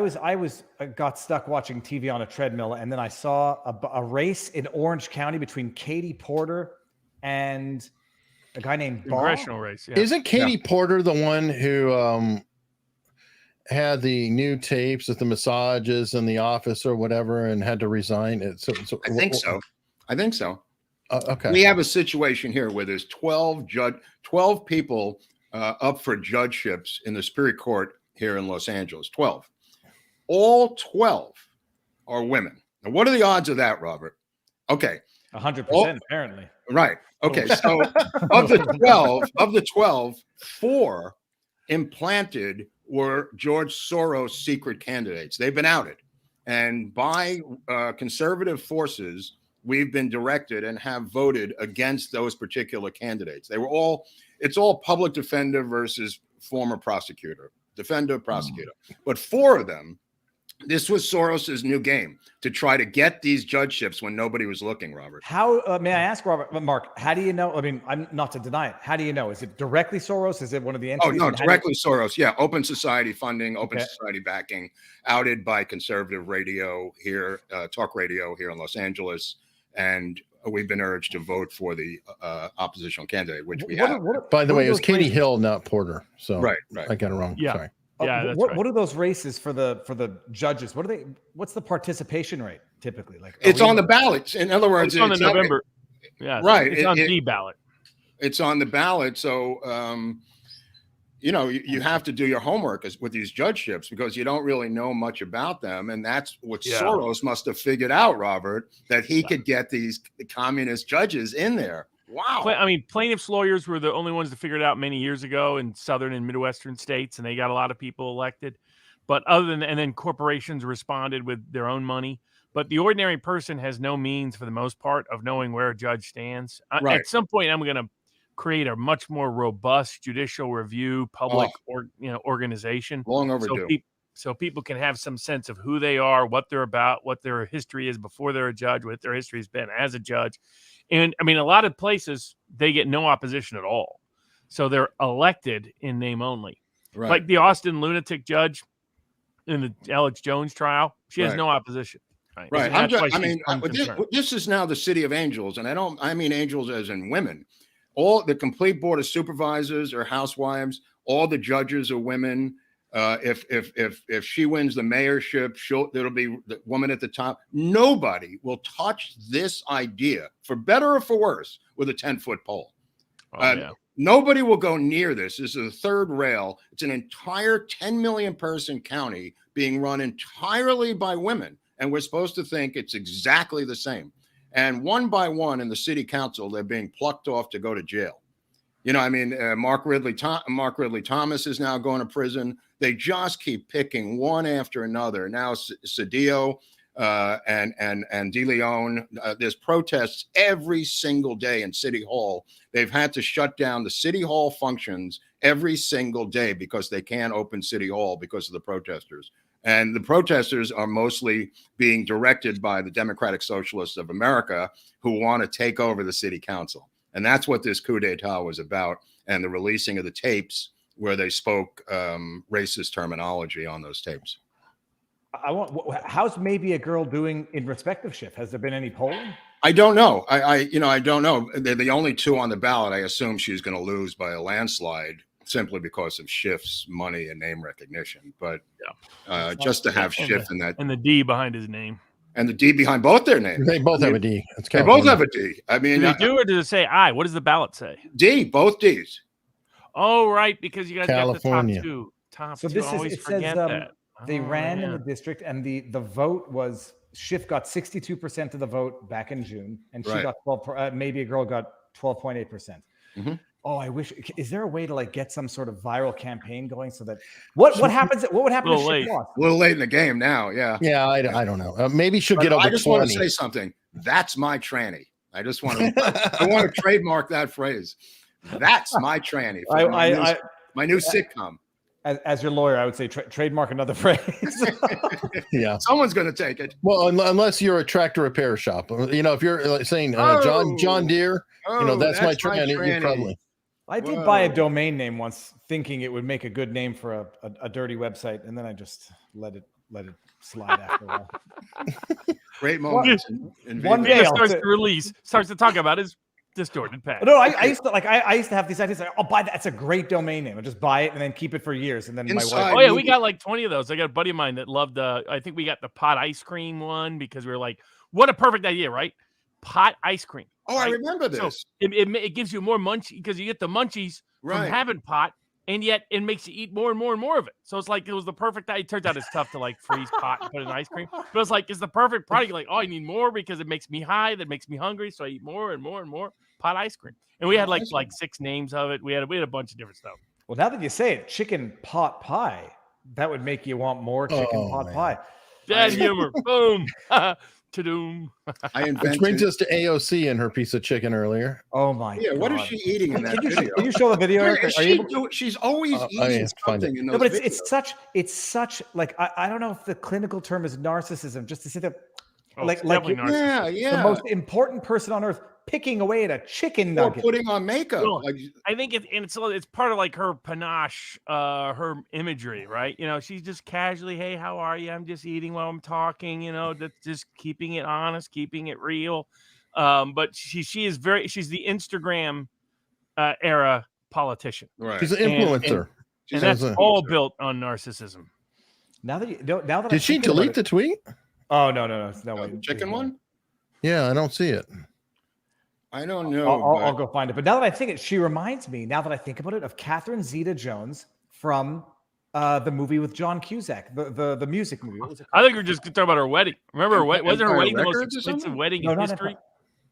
got stuck watching TV on a treadmill, and then I saw a race in Orange County between Katie Porter and a guy named Baugh. Congressional race. Yeah. Isn't Katie Porter the one who had the new tapes with the massages in the office or whatever and had to resign? I think so. Okay. We have a situation here where there's 12 people up for judgeships in the Superior Court here in Los Angeles. 12. All 12 are women. Now, what are the odds of that, Robert? Okay. 100%, apparently. Right. Okay. So of the 12, 4 implanted were George Soros secret candidates. They've been outed. And by conservative forces, we've been directed and have voted against those particular candidates. It's all public defender versus former prosecutor, defender, prosecutor. But 4 of them, this was Soros's new game to try to get these judgeships when nobody was looking, Robert. How, may I ask, Mark, how do you know? I mean, I'm not to deny it. How do you know? Is it directly Soros? Is it one of the entities? Oh, no, directly Soros. Yeah. Open society funding, open society backing, outed by conservative radio here, talk radio here in Los Angeles. And we've been urged to vote for the oppositional candidate, which we have. By the way, it was Katie Hill, not Porter. So right. I got it wrong. Yeah. Sorry. Yeah, that's what are those races for the judges? What's the participation rate typically? Like it's on the ballots. In other words, it's on the November. Yeah, right. It's on the ballot. It's on the ballot. So you have to do your homework with these judgeships because you don't really know much about them. And that's what Soros must have figured out, Robert, that he could get these communist judges in there. Wow. I mean, plaintiffs' lawyers were the only ones to figure it out many years ago in southern and Midwestern states, and they got a lot of people elected. But and then corporations responded with their own money. But the ordinary person has no means, for the most part, of knowing where a judge stands. Right. At some point, I'm going to create a much more robust judicial review public organization. Long overdue. So people can have some sense of who they are, what they're about, what their history is before they're a judge, what their history has been as a judge. And I mean, a lot of places they get no opposition at all. So they're elected in name only. Right. Like the Austin lunatic judge in the Alex Jones trial, she has no opposition. Right. This is now the city of angels, and I mean angels as in women. All the complete board of supervisors are housewives. All the judges are women. If she wins the mayorship, there'll be the woman at the top. Nobody will touch this idea, for better or for worse, with a 10-foot pole. Nobody will go near this. This is the third rail. It's an entire 10 million person county being run entirely by women. And we're supposed to think it's exactly the same. And one by one in the city council, they're being plucked off to go to jail. I mean, Mark Ridley Thomas is now going to prison. They just keep picking one after another. Now Cedillo and De Leon. There's protests every single day in City Hall. They've had to shut down the City Hall functions every single day because they can't open City Hall because of the protesters. And the protesters are mostly being directed by the Democratic Socialists of America, who want to take over the city council. And that's what this coup d'etat was about, and the releasing of the tapes where they spoke racist terminology on those tapes. How's Maybe a Girl doing in respect of Schiff? Has there been any polling? I don't know. I don't know. They're the only two on the ballot. I assume she's going to lose by a landslide simply because of Schiff's money and name recognition. But just to have Schiff in that, and the D behind his name. And the D behind both their names. They both have a D. They both have a D. I mean, do they do, or does it say I? What does the ballot say? D, both Ds. Oh, right, because you guys California. got the top two. So this is, it says they ran in the district, and the vote was, Schiff got 62% of the vote back in June, and she got 12. Maybe a Girl got 12.8%. Mm-hmm. Oh, I wish. Is there a way to get some sort of viral campaign going so that what happens? What would happen if Schiff lost? A little late in the game now. Yeah. Yeah, I don't know. Maybe she'll get over 20. I just want to say something. That's my tranny. I just want to. I want to trademark that phrase. That's my tranny. My new sitcom. As your lawyer, I would say trademark another phrase. Yeah, someone's going to take it. Well, unless you're a tractor repair shop, if you're saying John Deere, that's my tranny. You probably. I did buy a domain name once, thinking it would make a good name for a dirty website, and then I just let it slide after a while. Great moment. One day starts to talk about his distorted past. No, I used to have these ideas. I'll buy that. That's a great domain name. I'll just buy it and then keep it for years. And then my wife. Oh yeah, we got like 20 of those. I got a buddy of mine that loved. I think we got the pot ice cream one because we were like, what a perfect idea, right? Pot ice cream. Oh, right? I remember this. So it gives you more munchies because you get the munchies from having pot, and yet it makes you eat more and more and more of it. So it's like it was the perfect. It turns out it's tough to freeze pot and put it in ice cream, but it's like it's the perfect product. You're like, oh, I need more because it makes me high. That makes me hungry, so I eat more and more and more pot ice cream. And we had like 6 names of it. We had a bunch of different stuff. Well, now that you say it, chicken pot pie. That would make you want more chicken pot pie. Bad humor. Boom. To-doom. Which brings us to AOC and her piece of chicken earlier. Oh my God. What is she eating in that video? Can you show the video? She's always eating something in those but videos. it's such I don't know if the clinical term is narcissism, just to say that the most important person on earth picking away at a chicken nugget, or putting on makeup. Well, I think it's part of her panache, her imagery, right? She's just casually, hey, how are you? I'm just eating while I'm talking. That's just keeping it honest, keeping it real. But she's the Instagram era politician. Right. She's an influencer, and that's all built on narcissism. Did she delete the tweet? Oh no way. The chicken one? Yeah, I don't see it. I don't know. I'll go find it. But now that I think it, she reminds me, now that I think about it, of Catherine Zeta-Jones from the movie with John Cusack, the music movie. What was it called? I think we're just talking about her wedding. Remember her wedding? Wasn't her wedding the most expensive wedding in history?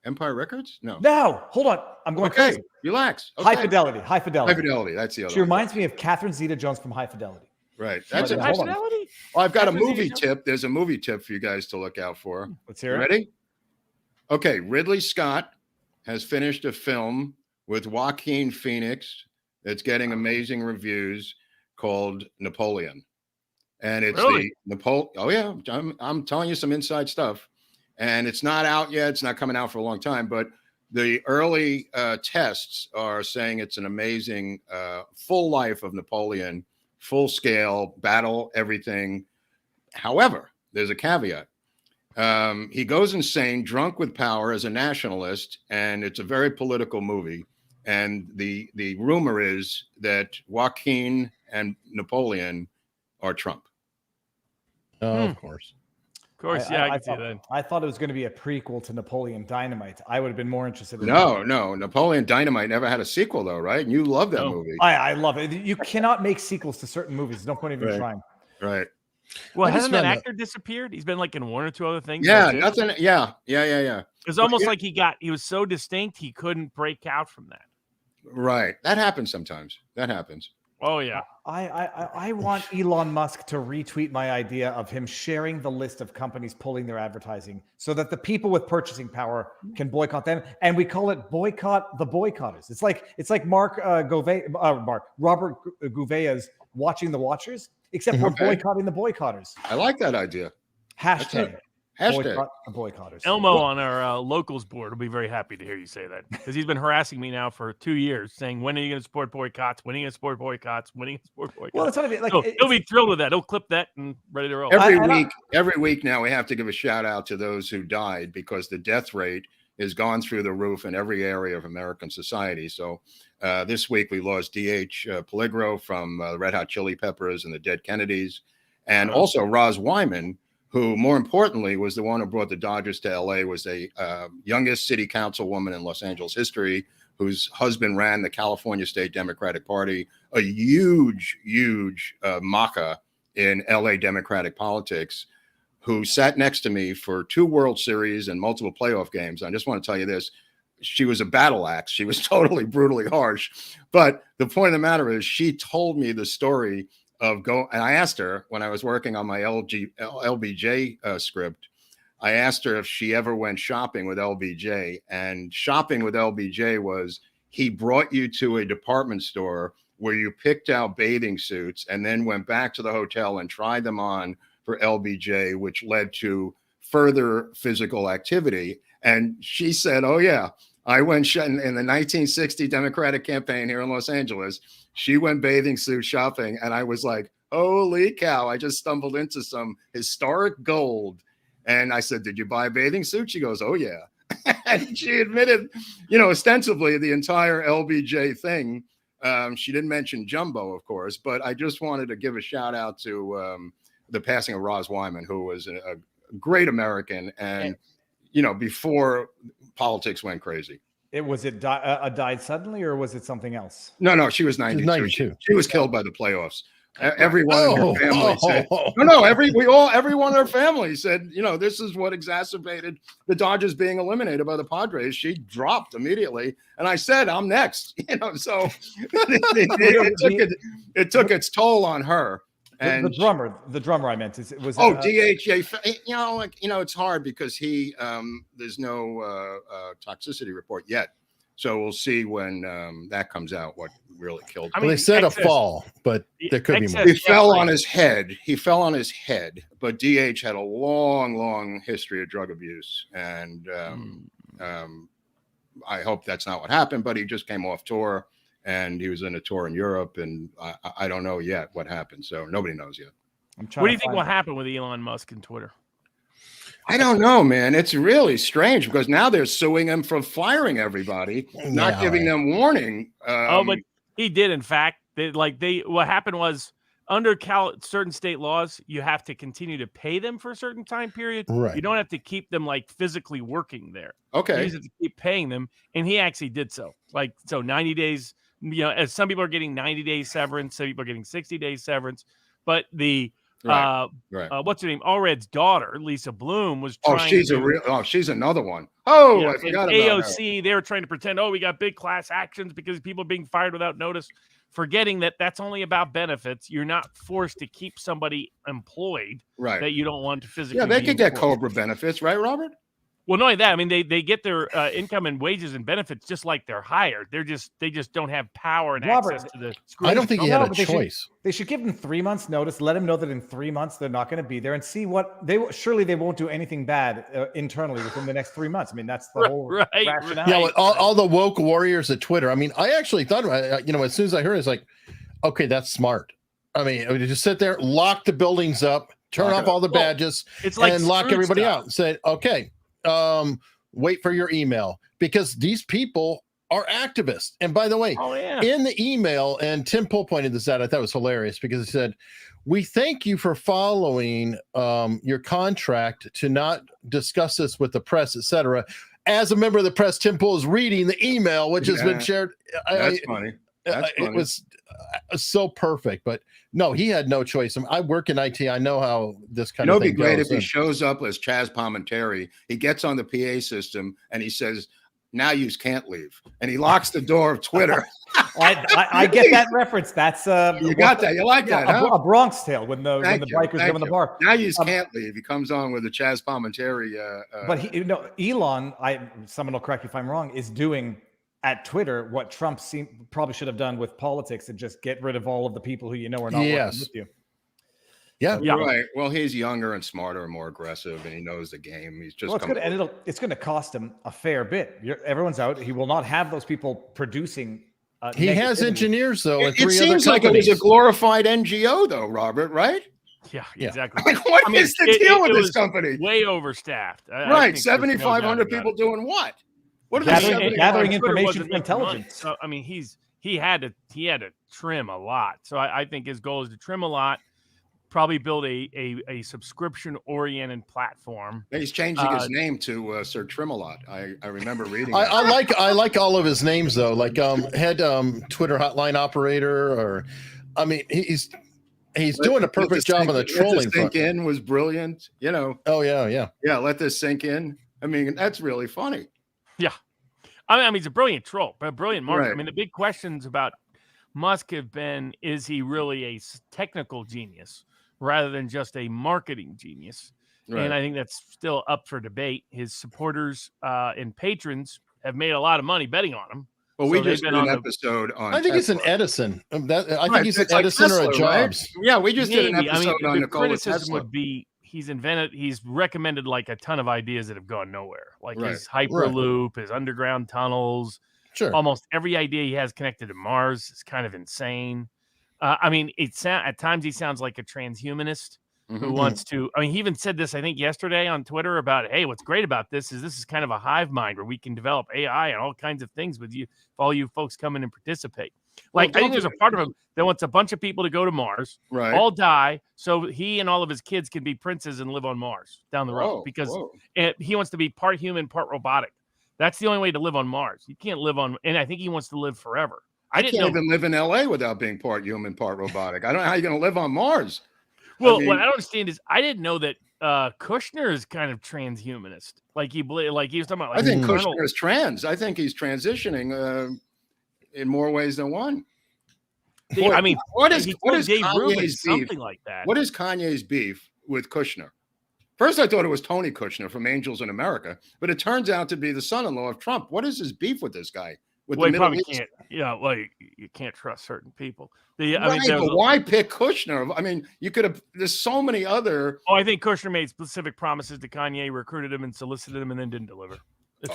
Empire Records? No. Hold on. I'm going crazy. Relax. Okay. High Fidelity. High Fidelity. That's the other. She reminds me of Catherine Zeta-Jones from High Fidelity. Right. That's High Fidelity. Well, I've got a movie tip. There's a movie tip for you guys to look out for. Let's hear it. Ready? Okay. Ridley Scott has finished a film with Joaquin Phoenix that's getting amazing reviews called Napoleon. And it's the Napoleon. Oh, yeah. I'm telling you some inside stuff. And it's not out yet. It's not coming out for a long time. But the early tests are saying it's an amazing full life of Napoleon, full scale battle, everything. However, there's a caveat. He goes insane, drunk with power as a nationalist, and it's a very political movie. And the rumor is that Joaquin and Napoleon are Trump. Of course. Of course, yeah, I can see that. I thought it was going to be a prequel to Napoleon Dynamite. I would have been more interested in No, Napoleon Dynamite never had a sequel, though, right? And you love that movie. I love it. You cannot make sequels to certain movies. There's no point even trying. Right. Well, hasn't that actor disappeared? He's been in 1 or 2 other things. Yeah, nothing. Yeah. It's almost like he was so distinct he couldn't break out from that. Right. That happens sometimes. That happens. Oh yeah. I want Elon Musk to retweet my idea of him sharing the list of companies pulling their advertising so that the people with purchasing power can boycott them, and we call it boycott the boycotters. It's like Robert Gouvea's Watching the Watchers, except we're boycotting the boycotters. I like that idea. Hashtag boycott the boycotters. Elmo on our locals board will be very happy to hear you say that, because he's been harassing me now for 2 years, saying, when are you going to support boycotts? When are you going to support boycotts? When are you going to support boycotts? Well, that's what I mean. Like, so he'll be thrilled with that. He'll clip that and ready to roll. Every week now we have to give a shout out to those who died, because the death rate has gone through the roof in every area of American society. So this week we lost D.H. Peligro from the Red Hot Chili Peppers and the Dead Kennedys, and also Roz Wyman, who, more importantly, was the one who brought the Dodgers to LA, was a youngest city councilwoman in Los Angeles history, whose husband ran the California State Democratic Party, a huge maca in LA Democratic politics, who sat next to me for 2 World Series and multiple playoff games. I just want to tell you this. She was a battle axe. She was totally brutally harsh. But the point of the matter is, she told me the story of and I asked her when I was working on my LBJ script, I asked her if she ever went shopping with LBJ, and shopping with LBJ was, he brought you to a department store where you picked out bathing suits and then went back to the hotel and tried them on for LBJ, which led to further physical activity. And she said, oh yeah, I went in the 1960 Democratic campaign here in Los Angeles. She went bathing suit shopping, and I was like, holy cow, I just stumbled into some historic gold. And I said, did you buy a bathing suit? She goes, oh yeah. And she admitted, ostensibly the entire LBJ thing. She didn't mention Jumbo, of course, but I just wanted to give a shout out to the passing of Roz Wyman, who was a great American, and before politics went crazy. Died suddenly, or was it something else? No, she was 92. She was killed by the playoffs. Everyone in her family said, everyone in her family said, this is what exacerbated the Dodgers being eliminated by the Padres. She dropped immediately, and I said, I'm next. So it took its toll on her. And the drummer I meant was DHA. It's hard because there's no toxicity report yet. So we'll see when that comes out, what really killed him. They said a fall, but there could be more. He fell on his head. But DH had a long history of drug abuse. And I hope that's not what happened, but he just came off tour, and he was in a tour in Europe, and I don't know yet what happened. So nobody knows yet. What do you think will happen with Elon Musk and Twitter? I don't know, man. It's really strange, because now they're suing him for firing everybody, not giving them warning. But he did, in fact. What happened was, under certain state laws, you have to continue to pay them for a certain time period. Right. You don't have to keep them physically working there. Okay. You have to keep paying them, and he actually did so. 90 days. As some people are getting 90 days severance, some people are getting 60 days severance, but the what's her name? Allred's daughter, Lisa Bloom, was trying. She's another one. I forgot about AOC. They were trying to pretend, we got big class actions because people are being fired without notice, forgetting that that's only about benefits. You're not forced to keep somebody employed that you don't want to physically. Yeah, they could get COBRA benefits, right, Robert? Well, not only that, I mean, they get their income and wages and benefits just like they're hired. They just don't have power and access to the screen. I don't think he had a choice. They should give them 3 months notice, let them know that in 3 months they're not going to be there, and see what surely they won't do anything bad internally within the next 3 months. I mean, that's the whole rationale. Yeah, all the woke warriors at Twitter. I mean, I actually thought about it, as soon as I heard it, it's like, okay, that's smart. I mean, just sit there, lock the buildings up, turn off all the badges, and lock everybody out and say, okay. Wait for your email, because these people are activists. And by the way, in the email, and Tim Pool pointed this out, I thought it was hilarious, because he said, we thank you for following your contract to not discuss this with the press, etc. As a member of the press, Tim Pool is reading the email, which has been shared. That's funny. It was so perfect, but no, he had no choice. I work in IT. I know how this kind of thing goes. It'd be great if he shows up as Chaz Palminteri. He gets on the PA system and he says, now you can't leave. And he locks the door of Twitter. I get that reference. That's you got that. You like that, huh? A Bronx Tale when the bikers go in the bar. Now you can't leave. He comes on with a Chaz Palminteri. But Elon, someone will correct me if I'm wrong, is doing at Twitter what Trump probably should have done with politics and just get rid of all of the people who are not working with you. Yeah, right. Well, he's younger and smarter and more aggressive, and he knows the game. He's just it's good, and it's going to cost him a fair bit. Everyone's out. He will not have those people producing. He has engineers though. It seems like it was a glorified NGO, though, Robert. Right? Yeah, exactly. Like, what is the deal with this company? Way overstaffed. Right, 7,500 people doing what? What are they gathering information from intelligence? So I mean, he had to trim a lot. So I think his goal is to trim a lot. Probably build a subscription-oriented platform. He's changing his name to Sir Trimalot. I remember reading. I like all of his names though. Like head Twitter hotline operator, or I mean he's doing a perfect job on the trolling front. Sink in was brilliant. Oh yeah. Let this sink in. I mean that's really funny. Yeah, I mean he's a brilliant troll, but a brilliant marketer. Right. I mean the big questions about Musk have been: is he really a technical genius rather than just a marketing genius? Right. And I think that's still up for debate. His supporters and patrons have made a lot of money betting on him. Well, we just did an episode on. I think it's an Edison. I think he's an Edison or a Jobs. Right? Yeah, we just did an episode on the criticism Tesla. would be he's recommended like a ton of ideas that have gone nowhere, like his Hyperloop, his underground tunnels. Sure. Almost every idea he has connected to Mars is kind of insane. I mean, at times he sounds like a transhumanist who wants to. I mean, he even said this, I think, yesterday on Twitter about, hey, what's great about this is kind of a hive mind where we can develop AI and all kinds of things with you, if all you folks come in and participate. Like, I think there's a part of him that wants a bunch of people to go to Mars, all die, so he and all of his kids can be princes and live on Mars down the road because he wants to be part human, part robotic. That's the only way to live on Mars. You can't live on, and I think he wants to live forever. I can't even live in LA without being part human, part robotic. I don't know how you're going to live on Mars. Well, what I don't understand is I didn't know that Kushner is kind of transhumanist. Like he was talking about. Like, I think Kushner is trans. I think he's transitioning in more ways than one. I mean, what is Kanye's beef? Something like that. What is Kanye's beef with Kushner? First, I thought it was Tony Kushner from Angels in America, but it turns out to be the son-in-law of Trump. What is his beef with this guy? With the Middle East? Can't. Yeah, well, you can't trust certain people. Why pick Kushner? I mean, you could have. There's so many other. Oh, I think Kushner made specific promises to Kanye, recruited him and solicited him, and then didn't deliver.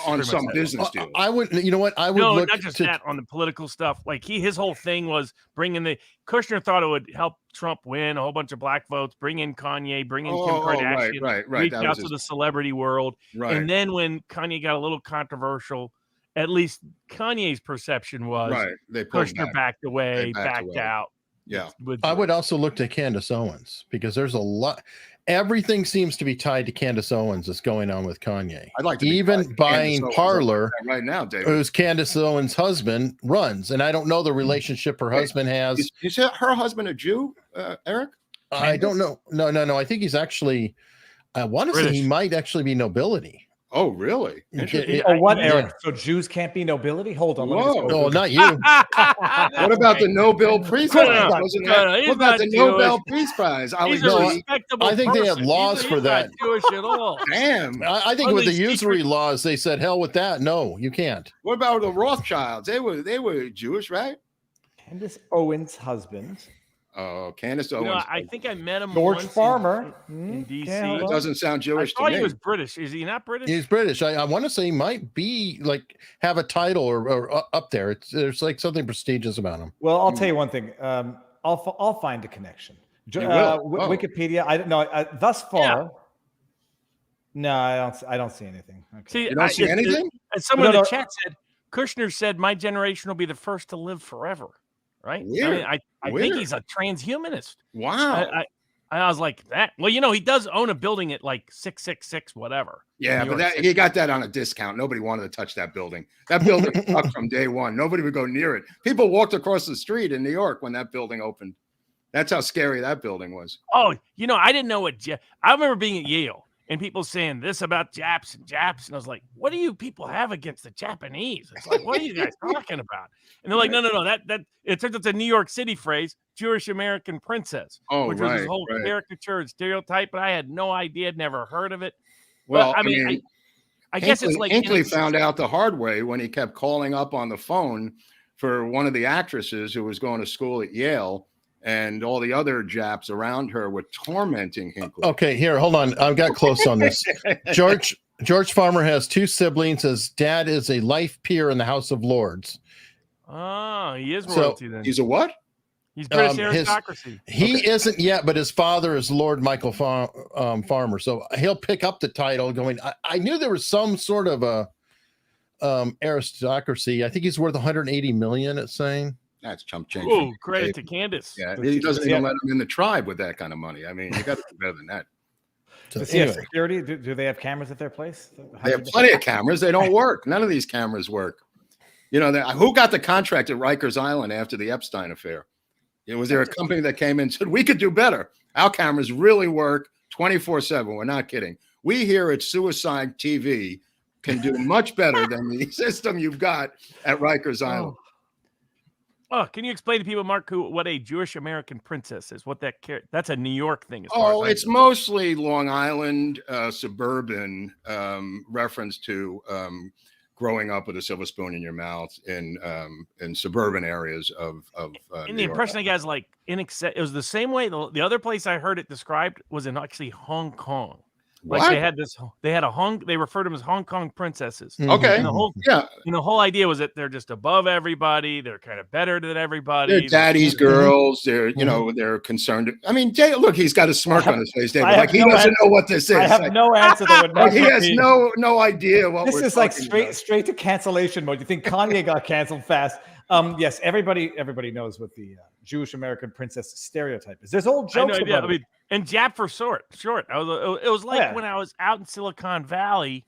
On some business deal. I would. You know what? I would. No, look not just that. On the political stuff, like his whole thing was bringing Kushner thought it would help Trump win a whole bunch of black votes, bring in Kanye, bring in Kim Kardashian, right. reach out to the celebrity world, and then when Kanye got a little controversial. At least Kanye's perception was Kushner backed away, backed out. Yeah. I would also look to Candace Owens because there's a lot. Everything seems to be tied to Candace Owens that's going on with Kanye. I'd like to even buying Parler right now, David. Who's Candace Owens' husband runs. And I don't know the relationship her husband has. Is her husband a Jew, Eric? I don't know. No. I think he's actually, I want to say he might actually be nobility. Oh, really? What, Eric? So Jews can't be nobility? Hold on. No, not you. What about the Nobel Peace Prize? What about the Nobel Peace Prize? I think they have laws for that. Jewish at all. Damn. I think with the usury laws, they said, hell with that. No, you can't. What about the Rothschilds? They were Jewish, right? Candace Owens' husband. Oh, Candace Owens. I think I met him George once Farmer in D.C. It doesn't sound Jewish to me. I thought he was British. Is he not British? He's British. I want to say he might be like have a title or up there. There's like something prestigious about him. Well, I'll tell you one thing. I'll find a connection. Wikipedia. I don't know. Thus far, no, I don't see anything. Okay. See, you don't see anything. And someone in the chat said Kushner said my generation will be the first to live forever. Right? Weird. I think he's a transhumanist. Wow. I was like that. Well, he does own a building at like 666 whatever. Yeah, but he got that on a discount. Nobody wanted to touch that building. That building sucked from day one. Nobody would go near it. People walked across the street in New York when that building opened. That's how scary that building was. Oh, I didn't know I remember being at Yale. and people saying this about Japs, and I was like, what do you people have against the Japanese? It's like, what are you guys talking about? And they're like, no, that it turns out it's a New York City phrase, Jewish American princess, which was this whole caricature and stereotype, but I had no idea, never heard of it. Well, but, I guess it's like Hinckley found out the hard way when he kept calling up on the phone for one of the actresses who was going to school at Yale, and all the other Japs around her were tormenting Hinckley. Okay, here, hold on. I've got close on this. George Farmer has 2 siblings. His dad is a life peer in the House of Lords. Oh, he is royalty then. He's a what? He's British aristocracy. He isn't yet, but his father is Lord Michael Farmer. So he'll pick up the title going, I knew there was some sort of a aristocracy. I think he's worth 180 million, it's saying. That's chump change. Oh, credit to Candace. Yeah, he doesn't even let him in the tribe with that kind of money. I mean, you got to do better than that. So anyway. Security? Do they have cameras at their place? They have plenty of cameras. They don't work. None of these cameras work. You know, who got the contract at Rikers Island after the Epstein affair? Was there a company that came in and said, we could do better? Our cameras really work 24/7. We're not kidding. We here at Suicide TV can do much better than the system you've got at Rikers Island. Oh, can you explain to people, Mark, what a Jewish American princess is? What that's a New York thing. It's mostly Long Island, suburban reference to growing up with a silver spoon in your mouth in suburban areas of and the impression I got is like it was the same way. The other place I heard it described was in actually Hong Kong. Like what? They referred to them as Hong Kong princesses. Okay. And the whole idea was that they're just above everybody. They're kind of better than everybody. They're daddy's girls. They're, they're concerned. I mean, look, he's got a smirk on his face, David. Like he doesn't know what this is. I have no answer to what he has no idea what this is like straight to cancellation mode. You think Kanye got canceled fast? Yes, everybody knows what the Jewish American princess stereotype is. There's old jokes about it. I mean, and Jap for short. It was like when I was out in Silicon Valley,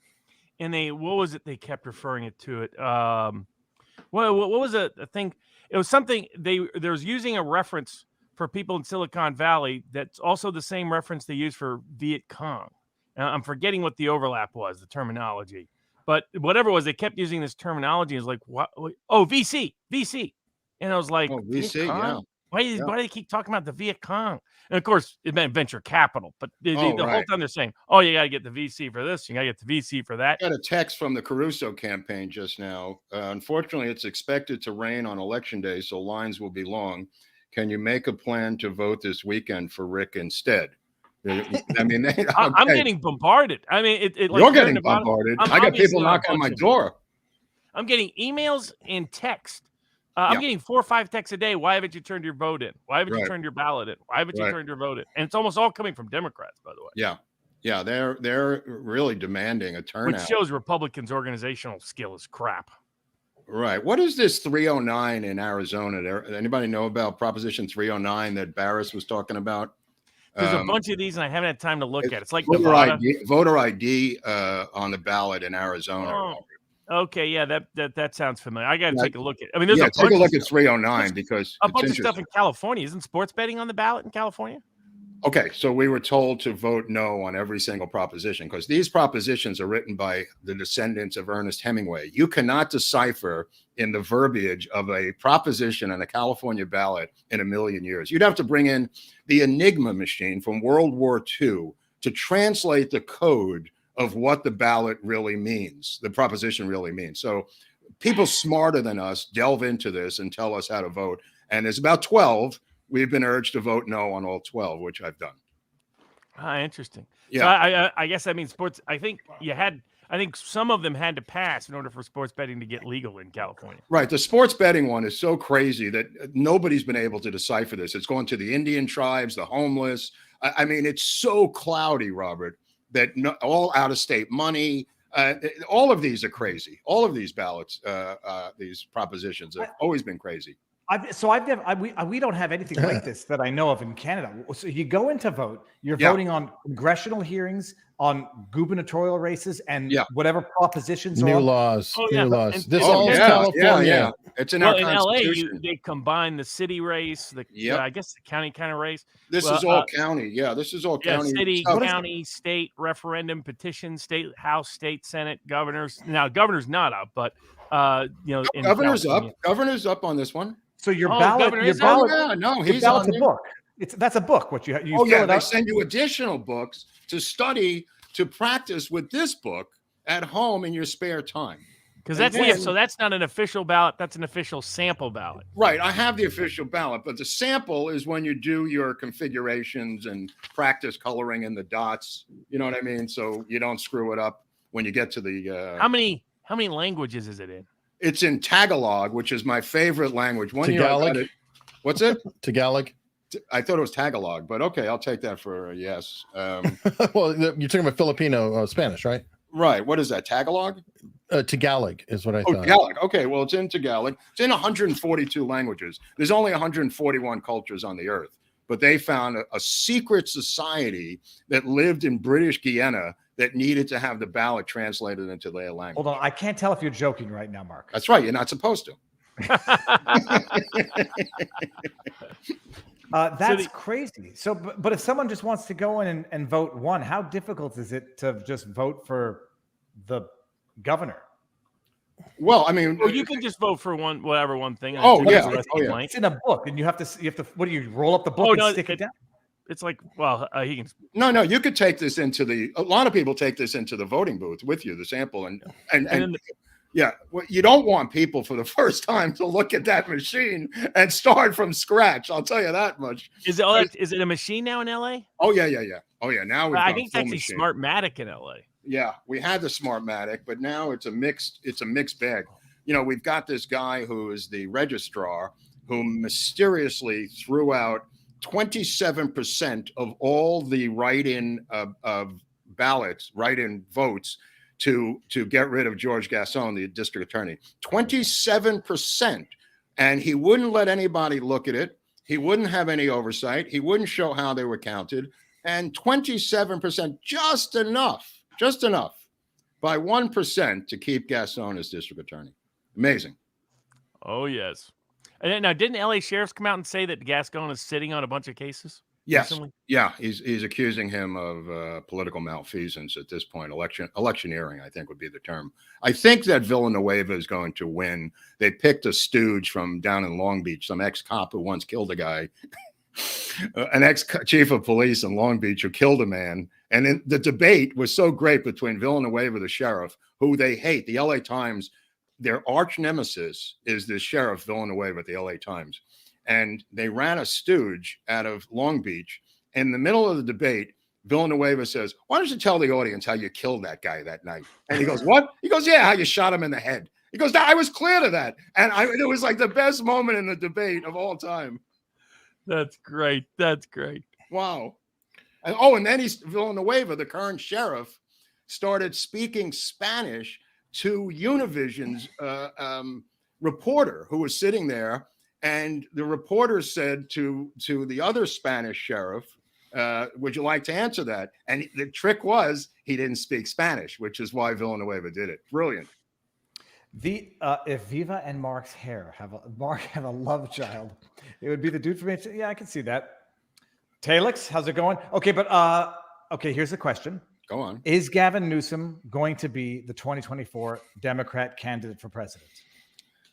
and what was it? They kept referring it to it. What was a thing? It was something they was using a reference for people in Silicon Valley. That's also the same reference they use for Viet Cong. I'm forgetting what the overlap was, the terminology. But whatever it was, they kept using this terminology. It's like, what? Oh, VC. And I was like, VC, yeah. Why do they keep talking about the Viet Cong? And of course, it meant venture capital. But the whole time they're saying, oh, you got to get the VC for this. You got to get the VC for that. I got a text from the Caruso campaign just now. Unfortunately, it's expected to rain on Election Day, so lines will be long. Can you make a plan to vote this weekend for Rick instead? I mean, I'm getting bombarded. I mean, you're getting bombarded. I got people knocking on my door. I'm getting emails and text. I'm getting 4 or 5 texts a day. Why haven't you turned your vote in? Why haven't you turned your ballot in? Why haven't you turned your vote in? And it's almost all coming from Democrats, by the way. Yeah, they're really demanding a turnout, which shows Republicans' organizational skill is crap. Right. What is this 309 in Arizona? Anybody know about Proposition 309 that Barris was talking about? There's a bunch of these, and I haven't had time to look at it. It's like voter ID on the ballot in Arizona. Oh, okay, yeah, that sounds familiar. I got to take a look at it. I mean, there's take a look at 309 because a bunch of stuff in California. Isn't sports betting on the ballot in California? Okay, so we were told to vote no on every single proposition because these propositions are written by the descendants of Ernest Hemingway. You cannot decipher in the verbiage of a proposition on a California ballot in a million years. You'd have to bring in the Enigma machine from World War II to translate the code of what the ballot really means, the proposition really means. So people smarter than us delve into this and tell us how to vote. And there's about 12. We've been urged to vote no on all 12, which I've done. Interesting. Yeah. So I guess I mean sports. I think some of them had to pass in order for sports betting to get legal in California. Right. The sports betting one is so crazy that nobody's been able to decipher this. It's going to the Indian tribes, the homeless. I mean, it's so cloudy, Robert, that all out-of-state money. All of these are crazy. All of these ballots, these propositions have always been crazy. We don't have anything like this that I know of in Canada. So you go in to vote, you're voting on congressional hearings, on gubernatorial races, and whatever propositions new laws. And, this all is California. It's in our Constitution. In LA, they combine the city race, I guess the county kind of race. This is all county. Yeah, this is all county. City, county, state, referendum, petition, state, House, state, Senate, governors. Now, governor's not up, but governor's up. Governor's up on this one. So your ballot, he's on a book. That's a book. What you they send you additional books to study, to practice with this book at home in your spare time. Because so that's not an official ballot. That's an official sample ballot. Right. I have the official ballot, but the sample is when you do your configurations and practice coloring in the dots. You know what I mean? So you don't screw it up when you get to the. How many languages is it in? It's in Tagalog, which is my favorite language. Tagalog? What's it? Tagalog. I thought it was Tagalog, but okay, I'll take that for a yes. Well, you're talking about Filipino Spanish, right? Right. What is that? Tagalog? Tagalog is what I thought. Tagalog. Okay. Well, it's in Tagalog. It's in 142 languages. There's only 141 cultures on the earth, but they found a secret society that lived in British Guiana that needed to have the ballot translated into their language. Hold on. I can't tell if you're joking right now, Mark. That's right. You're not supposed to. That's crazy. So, but if someone just wants to go in and vote one, how difficult is it to just vote for the governor? Well, I mean, you can just vote for one thing. It's in a book, and you have to. What do you roll up the book and stick it down? It's like, he can. No, you could take this into a lot of people take this into the voting booth with you, the sample, and well, you don't want people for the first time to look at that machine and start from scratch. I'll tell you that much. Is it a machine now in LA? Oh yeah. Oh yeah. Now I think it's actually Smartmatic in LA. Yeah, we had the Smartmatic, but now it's a mixed bag. We've got this guy who is the registrar who mysteriously threw out 27% of all the write-in ballots, write-in votes to get rid of George Gascon, the district attorney. 27%. And he wouldn't let anybody look at it. He wouldn't have any oversight. He wouldn't show how they were counted. And 27%, just enough by 1% to keep Gascon as district attorney. Amazing. Oh, yes. And now, didn't LA sheriffs come out and say that Gascon is sitting on a bunch of cases? Yes. Recently? Yeah. He's accusing him of political malfeasance at this point. Electioneering, I think, would be the term. I think that Villanueva is going to win. They picked a stooge from down in Long Beach, some ex-cop who once killed a guy, an ex-chief of police in Long Beach who killed a man. And the debate was so great between Villanueva, the sheriff, who they hate. The LA Times, their arch nemesis is the sheriff Villanueva at the LA Times. And they ran a stooge out of Long Beach. In the middle of the debate, Villanueva says, "Why don't you tell the audience how you killed that guy that night?" And he goes, "What?" He goes, "Yeah, how you shot him in the head." He goes, "I was clear to that." And it was like the best moment in the debate of all time. That's great. That's great. Wow. And then Villanueva, the current sheriff, started speaking Spanish to Univision's reporter who was sitting there. And the reporter said to the other Spanish sheriff, "Would you like to answer that?" And the trick was he didn't speak Spanish, which is why Villanueva did it. Brilliant. If Viva and Mark's hair Mark have a love child, it would be the dude from H. Yeah, I can see that. Talix, how's it going? Okay, but here's the question. Go on. Is Gavin Newsom going to be the 2024 Democrat candidate for president?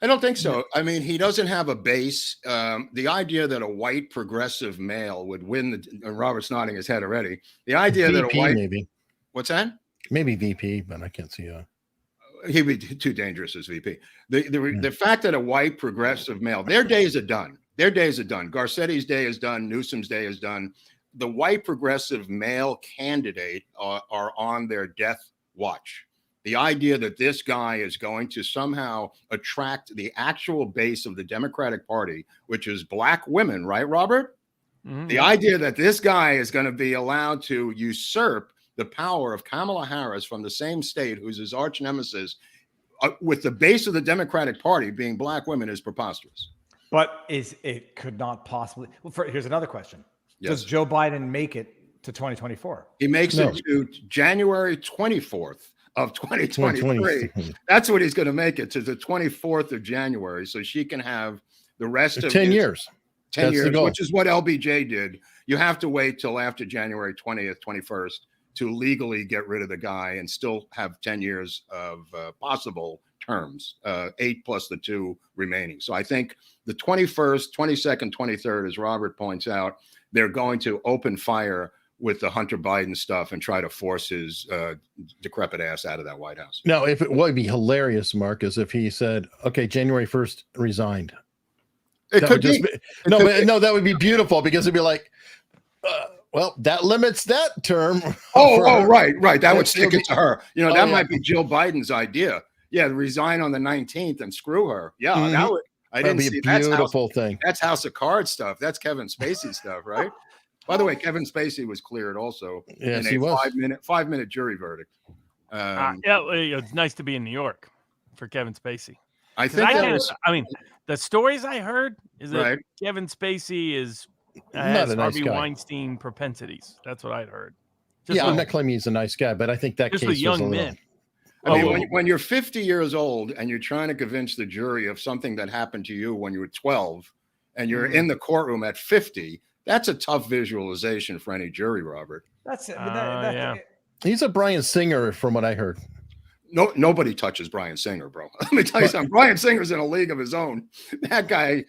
I don't think so. I mean, he doesn't have a base. The idea that a white progressive male would win Robert's nodding his head already. The idea VP, that a white, maybe. What's that? Maybe VP, but I can't see he'd be too dangerous as VP. The fact that a white progressive male, their days are done. Their days are done. Garcetti's day is done. Newsom's day is done. The white progressive male candidate are on their death watch. The idea that this guy is going to somehow attract the actual base of the Democratic Party, which is black women, right, Robert? Mm-hmm. The idea that this guy is going to be allowed to usurp the power of Kamala Harris from the same state, who's his arch nemesis, with the base of the Democratic Party being black women, is preposterous. But it could not possibly. Well, here's another question: Does Joe Biden make it to 2024? He makes it to January 24th of 2023. That's what he's going to make it to, the 24th of January, so she can have the rest of 10 years. 10 years, which is what LBJ did. You have to wait till after January 20th, 21st to legally get rid of the guy and still have 10 years of possible terms, 8 plus the 2 remaining. So I think the 21st, 22nd, 23rd, as Robert points out, they're going to open fire with the Hunter Biden stuff and try to force his decrepit ass out of that White House. Now, if it would be hilarious, Mark, is if he said, okay, January 1st resigned. It could be. No, that would be beautiful, because it'd be like, well, that limits that term. Right. That would stick it to her. That might be Jill Biden's idea. Yeah, resign on the 19th and screw her. Yeah, that would. That'd be a beautiful thing. That's House of Cards stuff. That's Kevin Spacey stuff, right? By the way, Kevin Spacey was cleared also in a 5-minute jury verdict. It's nice to be in New York for Kevin Spacey. I think the stories I heard is that Kevin Spacey has Harvey Weinstein propensities. That's what I'd heard. I'm not claiming he's a nice guy, but I think that case was young men. When you're 50 years old and you're trying to convince the jury of something that happened to you when you were 12, and you're in the courtroom at 50, that's a tough visualization for any jury, Robert. That's it. He's a Bryan Singer, from what I heard. No, nobody touches Bryan Singer, bro. Let me tell you something. Bryan Singer's in a league of his own. That guy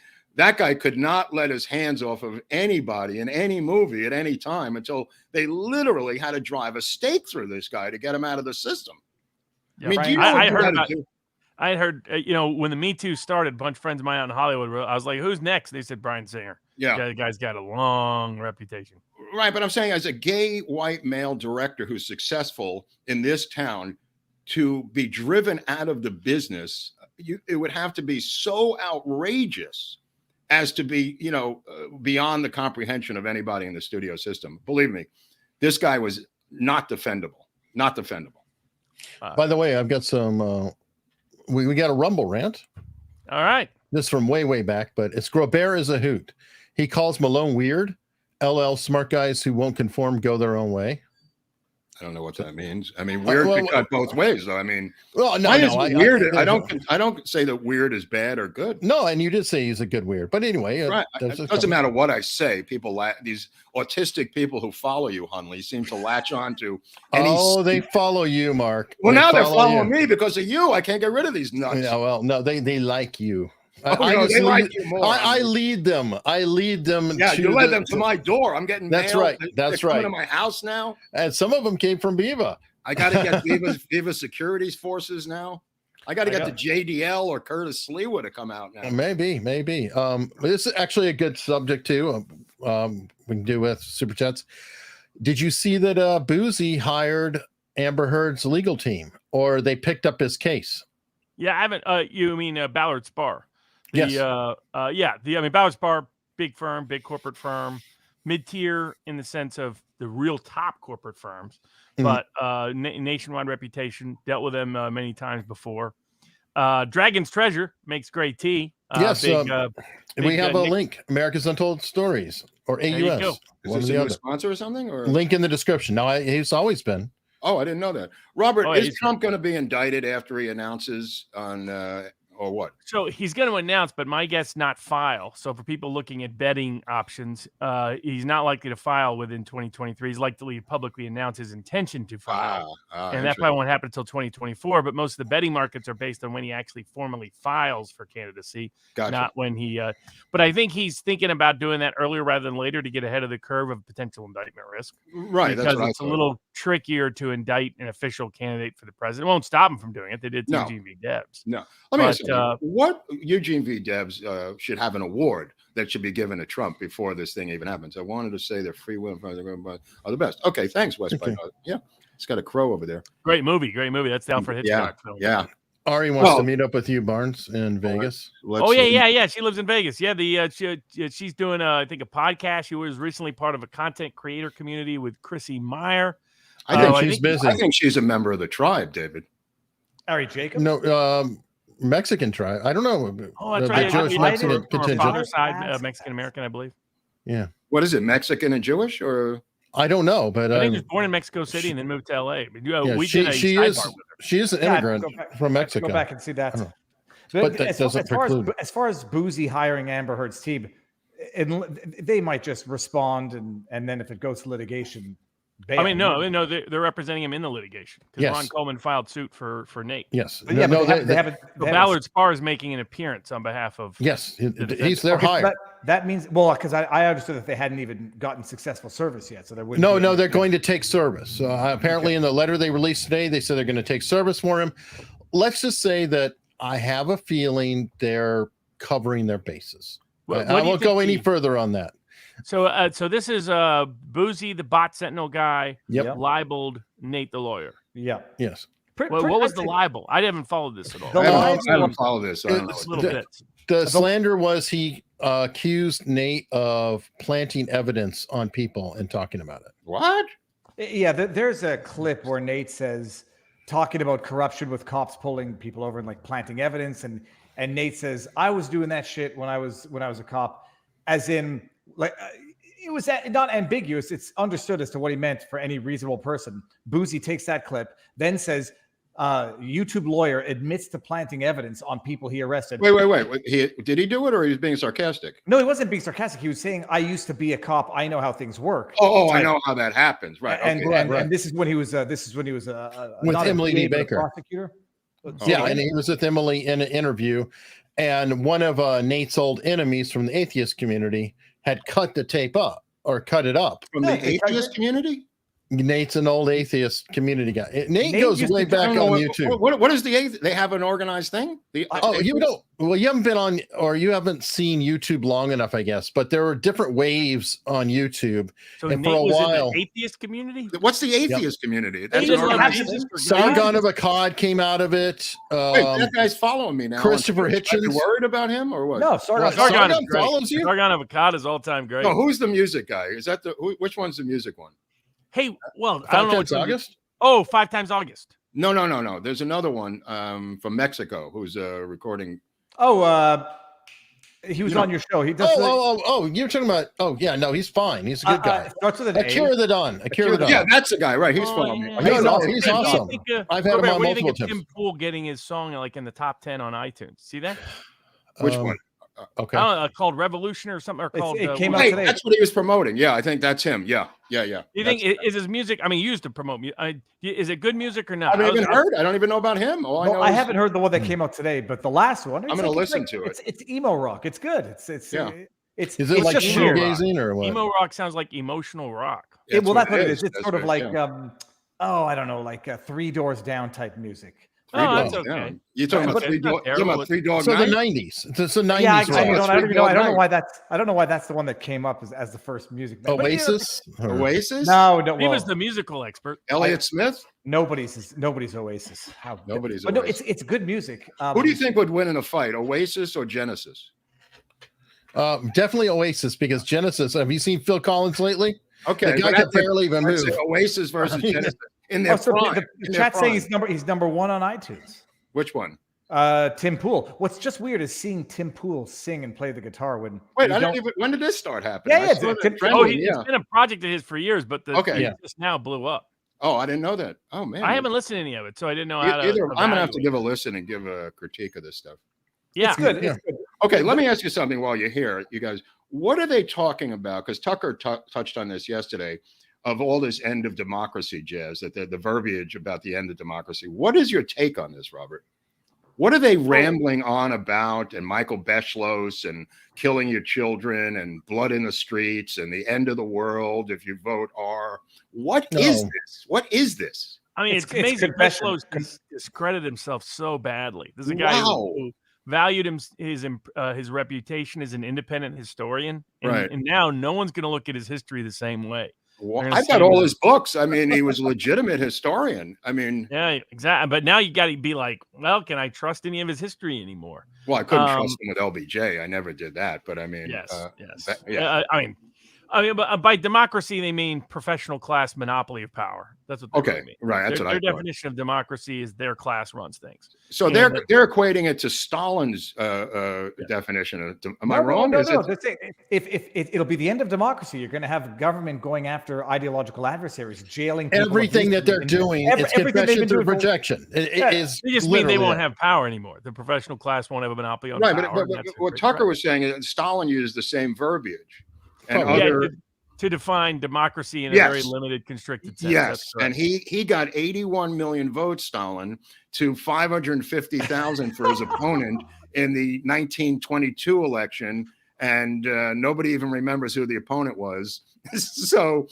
could not let his hands off of anybody in any movie at any time until they literally had to drive a stake through this guy to get him out of the system. Yeah, I heard, when the Me Too started, a bunch of friends of mine out in Hollywood, I was like, who's next? They said Bryan Singer. Yeah, the guy's got a long reputation. Right, but I'm saying, as a gay white male director who's successful in this town, to be driven out of the business, it would have to be so outrageous as to be, beyond the comprehension of anybody in the studio system. Believe me, this guy was not defendable. Not defendable. By the way, I've got some, we got a Rumble rant. All right. This from way back, but it's Groubert is a hoot. He calls Malone weird. LL, smart guys who won't conform go their own way. I don't know what that means. I mean, weird can cut both ways, though. I mean, weird. I don't say that weird is bad or good. No, and you did say he's a good weird, but anyway, it doesn't matter what I say. People, these autistic people who follow you, Hunley, seem to latch on to. They follow you, Mark. Well, now they're following me because of you. I can't get rid of these nuts. Yeah, well, no, they like you. They like you more. I lead them. Yeah, you led them to my door. I'm getting that's mail. Right. That's They're right. Coming to my house now, and some of them came from Viva. I got to get Viva Securities Forces now. I got to get the JDL or Curtis Slewa to come out now. Maybe. This is actually a good subject too. We can do with super chats. Did you see that Boozy hired Amber Heard's legal team, or they picked up his case? Yeah, I haven't. You mean Ballard Spahr? Yes. Ballard Spahr, big firm, big corporate firm, mid-tier in the sense of the real top corporate firms, but nationwide reputation. Dealt with them many times before. Dragon's Treasure makes great tea. Yes, we have a link. America's Untold Stories, or AUS. Is this a new sponsor or something? Or link in the description. No, he's always been. Oh, I didn't know that. Robert, is Trump going to be indicted after he announces on, or what? So he's going to announce, but my guess not file. So for people looking at betting options, he's not likely to file within 2023. He's likely to publicly announce his intention to file. And that probably won't happen until 2024. But most of the betting markets are based on when he actually formally files for candidacy, not when he. But I think he's thinking about doing that earlier rather than later to get ahead of the curve of potential indictment risk. Right. Because it's a little trickier to indict an official candidate for the president. It won't stop him from doing it. They did Eugene v. Debs. No. Let me ask you, what Eugene v. Debs should have an award that should be given to Trump before this thing even happens. I wanted to say their free will are the best. Okay, thanks, Wes. Okay. Yeah, it's got a crow over there. Great movie. That's the Alfred Hitchcock film. Yeah. Ari wants to meet up with you, Barnes, in Vegas. Yeah. She lives in Vegas. Yeah, she's doing I think a podcast. She was recently part of a content creator community with Chrissy Meyer. I think she's busy. I think she's a member of the tribe, David. Ari Jacob? No, Mexican tribe. I don't know. Oh, that's the right. Jewish Mexican From her contingent. father's side, Mexican American, I believe. Yeah. What is it? Mexican and Jewish, or I don't know, but I think she was born in Mexico City and then moved to LA. But she is an immigrant from Mexico. Go back and see that. But that doesn't preclude. As far as Boozy hiring Amber Heard's team, they might just respond, and then if it goes to litigation, bail. No, they're representing him in the litigation because Ron Coleman filed suit for Nate. Yes, they haven't. Ballard Spahr is making an appearance on behalf of. Yes, he's their hire. That means because I understood that they hadn't even gotten successful service yet, so there wouldn't. No, they're going to take service. Apparently, in the letter they released today, they said they're going to take service for him. Let's just say that I have a feeling they're covering their bases. I won't go any further on that. So this is Boozy, the bot sentinel guy, libeled Nate the lawyer. Yeah. Yes. What was the libel? I haven't followed this at all. I haven't followed this. The slander was he accused Nate of planting evidence on people and talking about it. What? Yeah, there's a clip where Nate says, talking about corruption with cops pulling people over and like planting evidence, and Nate says, I was doing that shit when I was a cop, as in like it was not ambiguous. It's understood as to what he meant for any reasonable person. Boozy takes that clip, then says, YouTube lawyer admits to planting evidence on people he arrested. Wait. Did he do it, or he was being sarcastic? No, he wasn't being sarcastic. He was saying, I used to be a cop. I know how things work. I know how that happens. Right. And this is when he was with Emily B. Baker, prosecutor. And he was with Emily in an interview, and one of Nate's old enemies from the atheist community had cut the tape up or cut it up from the atheist community. Nate's an old atheist community guy. Nate goes way back on YouTube. What is the atheist? They have an organized thing? You haven't been on, or you haven't seen YouTube long enough, I guess. But there were different waves on YouTube. So and Nate for a was while, in the atheist community? What's the atheist community? That's Sargon of Akkad came out of it. Wait, that guy's following me now. Christopher Hitchens. Are you worried about him or what? No, Sargon follows you. Sargon of Akkad is all time great. No, who's the music guy? Is that which one's the music one? Hey, well, I don't know. It's August. Oh, 5 times August. No. There's another one from Mexico who's recording. He was on your show. He does. You're talking about. Oh, yeah. No, he's fine. He's a good guy. Starts with an Akira the Don. Yeah, that's the guy, right? He's from. Yeah. He's awesome. I've had him on multiple times. What do you think of Tim Pool getting his song like in the top 10 on iTunes? See that? Which one? Okay. Called Revolution or something, or called it came out today. That's what he was promoting. Yeah, I think that's him. Yeah. You think is his music? I mean, you used to promote music. Is it good music or not? I haven't even heard. I don't even know about him. I haven't heard the one that came out today, but the last one. I'm going to listen to it. It's emo rock. It's good. Is it like shoegazing or what? Emo rock sounds like emotional rock. That's what it is. It's sort of like I don't know, like 3 Doors Down type music. That's okay. You're talking about 3 Dog. So the 90s. It's the 90s. Yeah, I don't know why that's. I don't know why that's the one that came up as the first music. Oasis. Oasis. No. He was the musical expert. Elliott Smith. Nobody's Oasis. Nobody's. But Oasis. No, it's good music. Who do you think would win in a fight, Oasis or Genesis? Definitely Oasis, because Genesis. Have you seen Phil Collins lately? Okay, the guy can barely even move. Oasis versus Genesis. In their prime. The chat's saying he's number 1 on iTunes. Which one? Tim Pool. What's just weird is seeing Tim Pool sing and play the guitar when. Wait, when did this start happening? It's been a project of his for years, but just now blew up. Oh, I didn't know that. Oh man, I haven't listened to any of it, so I didn't know how to. I'm gonna have to give a listen and give a critique of this stuff. Yeah, it's good. Okay, let me ask you something while you're here, you guys. What are they talking about? Because Tucker touched on this yesterday. Of all this end of democracy jazz, that the verbiage about the end of democracy. What is your take on this, Robert? What are they rambling on about? And Michael Beschloss and killing your children and blood in the streets and the end of the world if you vote R. What is this? What is this? I mean, it's amazing. Beschloss discredited himself so badly. This is a guy who valued his reputation as an independent historian, and now no one's going to look at his history the same way. Well, I've got all his books. I mean, he was a legitimate historian. I mean, yeah, exactly. But now you got to be like, well, can I trust any of his history anymore? Well, I couldn't trust him with LBJ. I never did that. But I mean, yes. Yeah. I mean, I mean, by democracy, they mean professional class monopoly of power. That's what they mean. Right. That's their definition of democracy is their class runs things. So they're equating it to Stalin's definition. Am I wrong? No. If it'll be the end of democracy, you're going to have government going after ideological adversaries, jailing people. Everything that they're doing, it's confession through projection. They just mean they won't have power anymore. The professional class won't have a monopoly on power. Right, but what Tucker was saying is Stalin used the same verbiage. And to define democracy in a very limited, constricted sense. Yes, and he got 81 million votes, Stalin, to 550,000 for his opponent in the 1922 election, and nobody even remembers who the opponent was. So,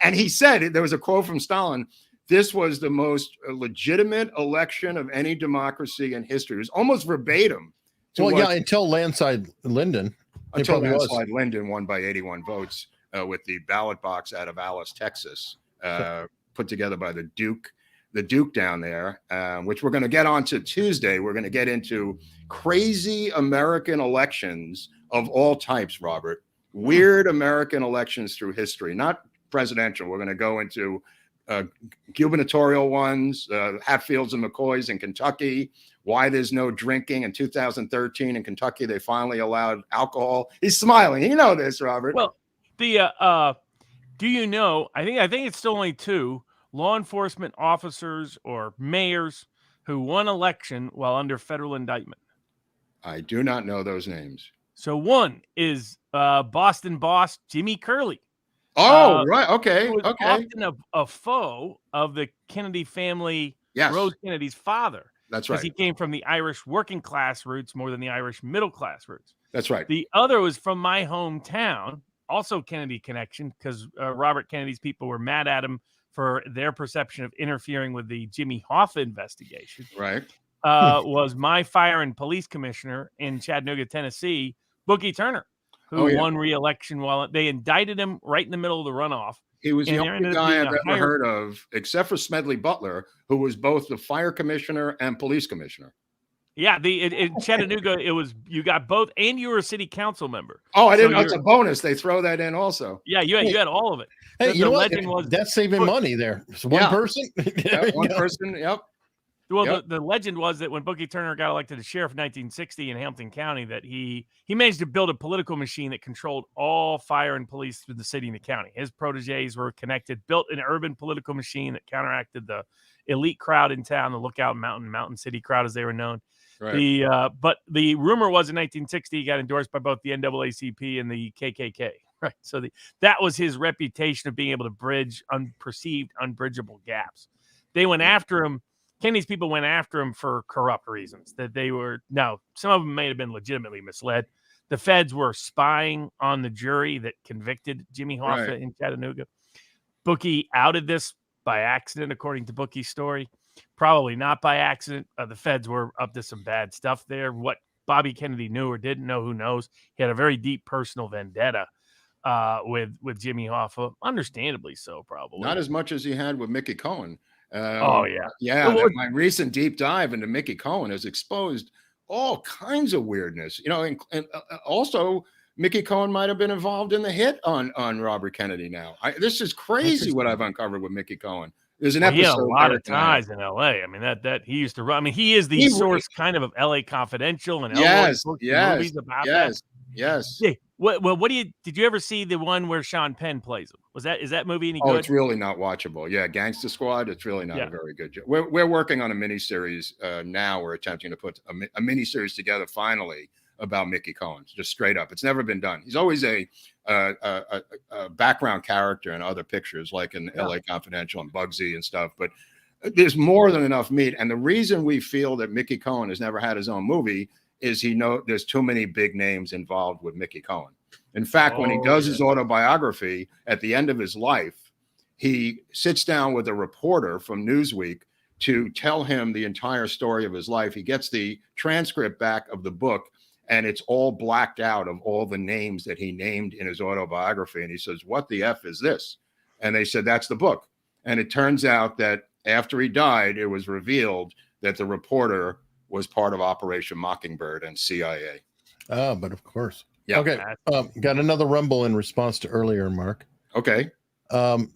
and he said, there was a quote from Stalin, this was the most legitimate election of any democracy in history. It was almost verbatim. Until landslide Lyndon. Until landslide Lyndon won by 81 votes with the ballot box out of Alice, Texas, put together by the Duke down there, which we're going to get on to Tuesday. We're going to get into crazy American elections of all types, Robert. Weird American elections through history, not presidential. We're going to go into gubernatorial ones, Hatfields and McCoys in Kentucky, why there's no drinking in 2013 in Kentucky. They finally allowed alcohol. He's smiling. You know this, Robert. Well, do you know, I think it's still only 2 law enforcement officers or mayors who won election while under federal indictment. I do not know those names. So one is Boston boss Jimmy Curley. Oh, right. Okay. Who was often a foe of the Kennedy family, Rose Kennedy's father. That's right. Because he came from the Irish working class roots more than the Irish middle class roots. That's right. The other was from my hometown, also Kennedy connection, because Robert Kennedy's people were mad at him for their perception of interfering with the Jimmy Hoffa investigation. Right. Was my fire and police commissioner in Chattanooga, Tennessee, Boogie Turner, who won re-election while they indicted him right in the middle of the runoff. He was the only guy I've ever heard of, except for Smedley Butler, who was both the fire commissioner and police commissioner. Yeah, in Chattanooga, you got both, and you were a city council member. Oh, I didn't know. It's a bonus. They throw that in also. Yeah, you had all of it. Hey, you know what? That's saving money there. So one person? One person, yep. Well, the legend was that when Boogie Turner got elected as sheriff in 1960 in Hampton County, that he managed to build a political machine that controlled all fire and police through the city and the county. His proteges were connected, built an urban political machine that counteracted the elite crowd in town, the Lookout Mountain City crowd, as they were known. Right. But the rumor was in 1960 he got endorsed by both the NAACP and the KKK. Right. So that was his reputation of being able to bridge unperceived, unbridgeable gaps. They went after him. Kennedy's people went after him for corrupt reasons. Some of them may have been legitimately misled. The feds were spying on the jury that convicted Jimmy Hoffa in Chattanooga. Bookie outed this by accident, according to Bookie's story. Probably not by accident. The feds were up to some bad stuff there. What Bobby Kennedy knew or didn't know, who knows? He had a very deep personal vendetta with Jimmy Hoffa, understandably so, probably. Not as much as he had with Mickey Cohen. My recent deep dive into Mickey Cohen has exposed all kinds of weirdness. And also Mickey Cohen might have been involved in the hit on Robert Kennedy. Now, this is crazy what I've uncovered with Mickey Cohen. There's an episode. He had a lot of ties in L.A. I mean, that he used to run. I mean, he is the source kind of L.A. Confidential and movies about that. Yes. Yeah. Did you ever see the one where Sean Penn plays him? Is that movie any good? Oh, it's really not watchable. Yeah, Gangsta Squad. It's really not a very good job. We're working on a miniseries now. We're attempting to put a miniseries together finally about Mickey Cohen, just straight up. It's never been done. He's always a background character in other pictures, like in L.A. Confidential and Bugsy and stuff. But there's more than enough meat. And the reason we feel that Mickey Cohen has never had his own movie is there's too many big names involved with Mickey Cohen. In fact, when he does his autobiography at the end of his life, he sits down with a reporter from Newsweek to tell him the entire story of his life. He gets the transcript back of the book, and it's all blacked out of all the names that he named in his autobiography. And he says, "What the F is this?" And they said, "That's the book." And it turns out that after he died, it was revealed that the reporter was part of Operation Mockingbird and CIA. Oh, but of course. Yeah. Okay. Got another rumble in response to earlier, Mark. Okay.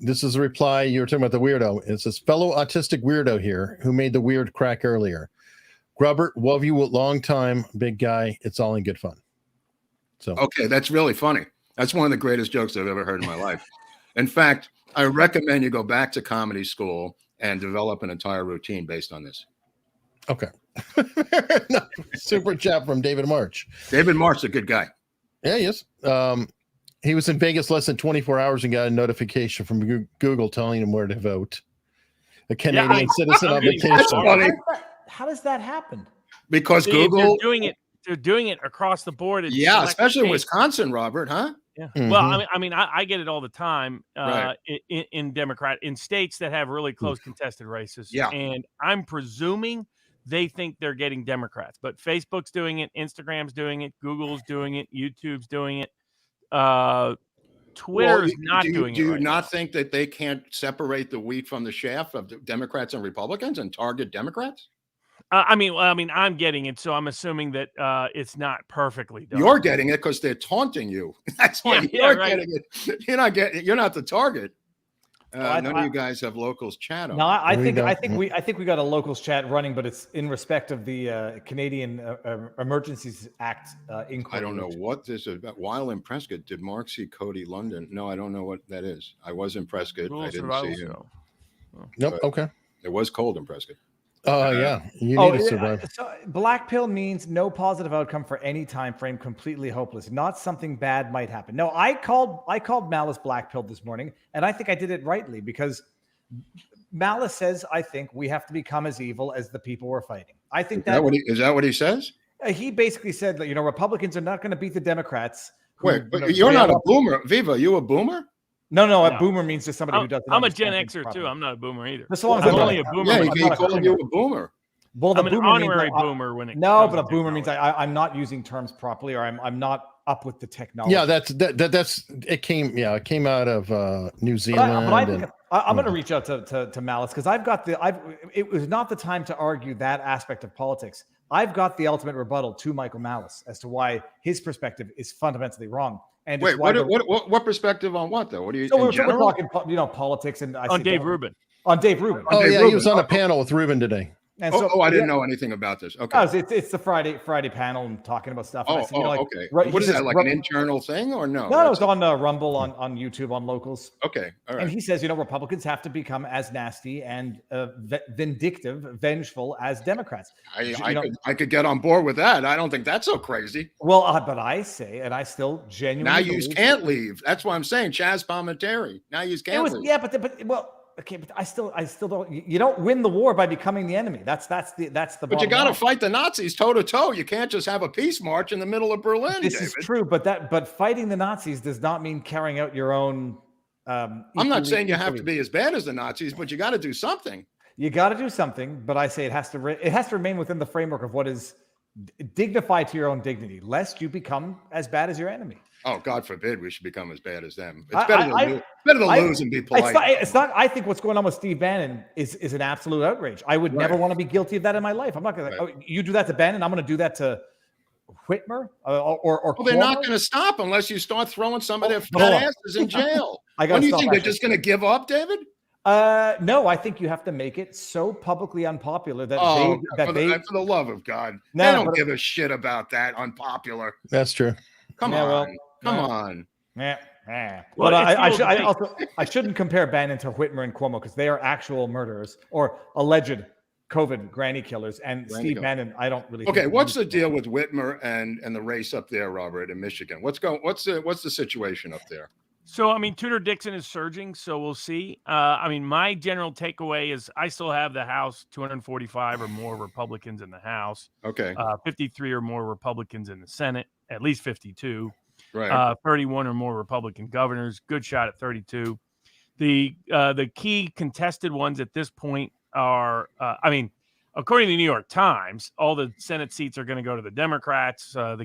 This is a reply. You were talking about the weirdo. It says, fellow autistic weirdo here who made the weird crack earlier. Groubert, love you a long time, big guy. It's all in good fun. So okay, that's really funny. That's one of the greatest jokes I've ever heard in my life. In fact, I recommend you go back to comedy school and develop an entire routine based on this. Okay. Super chat from David March. David March is a good guy. Yeah, he is. He was in Vegas less than 24 hours and got a notification from Google telling him where to vote. A Canadian citizen on vacation. That's funny. How does that happen? Because Google they're doing it across the board. Yeah, especially in Wisconsin, Robert, huh? Yeah. Mm-hmm. Well, I mean, I get it all the time in states that have really close contested races. Yeah. And I'm presuming they think they're getting Democrats, but Facebook's doing it, Instagram's doing it, Google's doing it, YouTube's doing it. Twitter's not doing it. Do you not think that they can't separate the wheat from the chaff of Democrats and Republicans and target Democrats? I mean, I'm getting it, so I'm assuming that it's not perfectly done. You're getting it because they're taunting you. That's why you're getting it. You're not the target. None of you guys have locals chat on. No, I think we got a locals chat running, but it's in respect of the Canadian Emergencies Act inquiry. I don't know what this is about. While in Prescott, did Mark see Cody London? No, I don't know what that is. I was in Prescott. I didn't see him. Nope. Okay. It was cold in Prescott. Yeah, you need to survive. So black pill means no positive outcome for any time frame, completely hopeless. Not something bad might happen. No, I called Malice black pill this morning, and I think I did it rightly because Malice says I think we have to become as evil as the people we're fighting. I think is that what he says? He basically said that Republicans are not going to beat the Democrats. Wait, but you're not a boomer, Viva. You a boomer? No. A boomer means just somebody who doesn't. I'm a Gen Xer too. I'm not a boomer either. As long as I'm only a boomer. Yeah, he called you a boomer. Well, I'm an honorary boomer when it. No, but a boomer means I'm not using terms properly, or I'm not up with the technology. Yeah, that's it came out of New Zealand. But I'm going to reach out to Malice because it was not the time to argue that aspect of politics. I've got the ultimate rebuttal to Michael Malice as to why his perspective is fundamentally wrong. And wait, what perspective on what though? What do you? So we're talking, politics and on Dave Rubin. On Dave Rubin. Oh yeah, he was on a panel with Rubin today. And I didn't know anything about this. Okay, it's the Friday panel and talking about stuff. Okay. What is that, like an internal thing or no? No, it's on Rumble on YouTube on locals. Okay, all right. And he says, Republicans have to become as nasty and vindictive, vengeful as Democrats. I could get on board with that. I don't think that's so crazy. Well, but I say, and I still genuinely now you can't leave. That's why I'm saying Chaz Palminteri. Now you can't leave. Yeah, okay, but I still don't. You don't win the war by becoming the enemy. That's the. But you got to fight the Nazis toe to toe. You can't just have a peace march in the middle of Berlin. This is true, but fighting the Nazis does not mean carrying out your own. I'm not saying you have to be as bad as the Nazis, but you got to do something. You got to do something, but I say it has to remain within the framework of what is dignified to your own dignity, lest you become as bad as your enemy. Oh, God forbid we should become as bad as them. It's better to lose and be polite. It's not. I think what's going on with Steve Bannon is an absolute outrage. I would never want to be guilty of that in my life. I'm not going to. You do that to Bannon, I'm going to do that to Whitmer or. Well, they're not going to stop unless you start throwing some of their fat asses in jail. When do you think they're just going to give up, David? No, I think you have to make it so publicly unpopular that for the love of God, they don't give a shit about that. Unpopular. That's true. Come on. Yeah. But I shouldn't compare Bannon to Whitmer and Cuomo because they are actual murderers or alleged COVID granny killers. And Steve Bannon, I don't really. Okay, what's the deal with Whitmer and the race up there, Robert, in Michigan? What's the situation up there? So, I mean, Tudor Dixon is surging, so we'll see. My general takeaway is I still have the House, 245 or more Republicans in the House. Okay. 53 or more Republicans in the Senate, at least 52. Right. 31 or more Republican governors. Good shot at 32. The key contested ones at this point are, according to the New York Times, all the Senate seats are going to go to the Democrats. The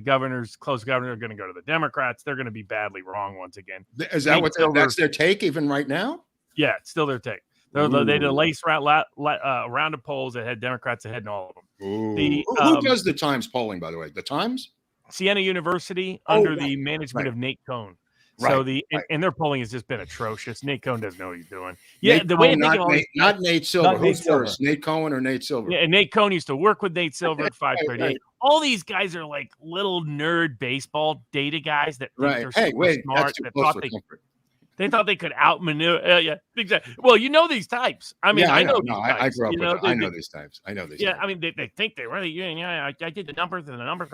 close governors are going to go to the Democrats. They're going to be badly wrong once again. Is that that's their take even right now? Yeah, it's still their take. They did a lace round of polls that had Democrats ahead in all of them. Who does the Times polling, by the way? The Times? Siena University under the management of Nate Cohn. So and their polling has just been atrocious. Nate Cohn doesn't know what he's doing. Yeah, Nate the way Cohn, not Nate Silver. Who's worse, Nate Cohn or Nate Silver? Yeah, and Nate Cohn used to work with Nate Silver at 538. All these guys are like little nerd baseball data guys that think they're super smart. They thought they could outmaneuver. Yeah, exactly. Well, you know these types. I mean, I know. I grew up with. I know these types. I know these. Yeah, I mean, they think they really. Yeah, I did the numbers and the numbers.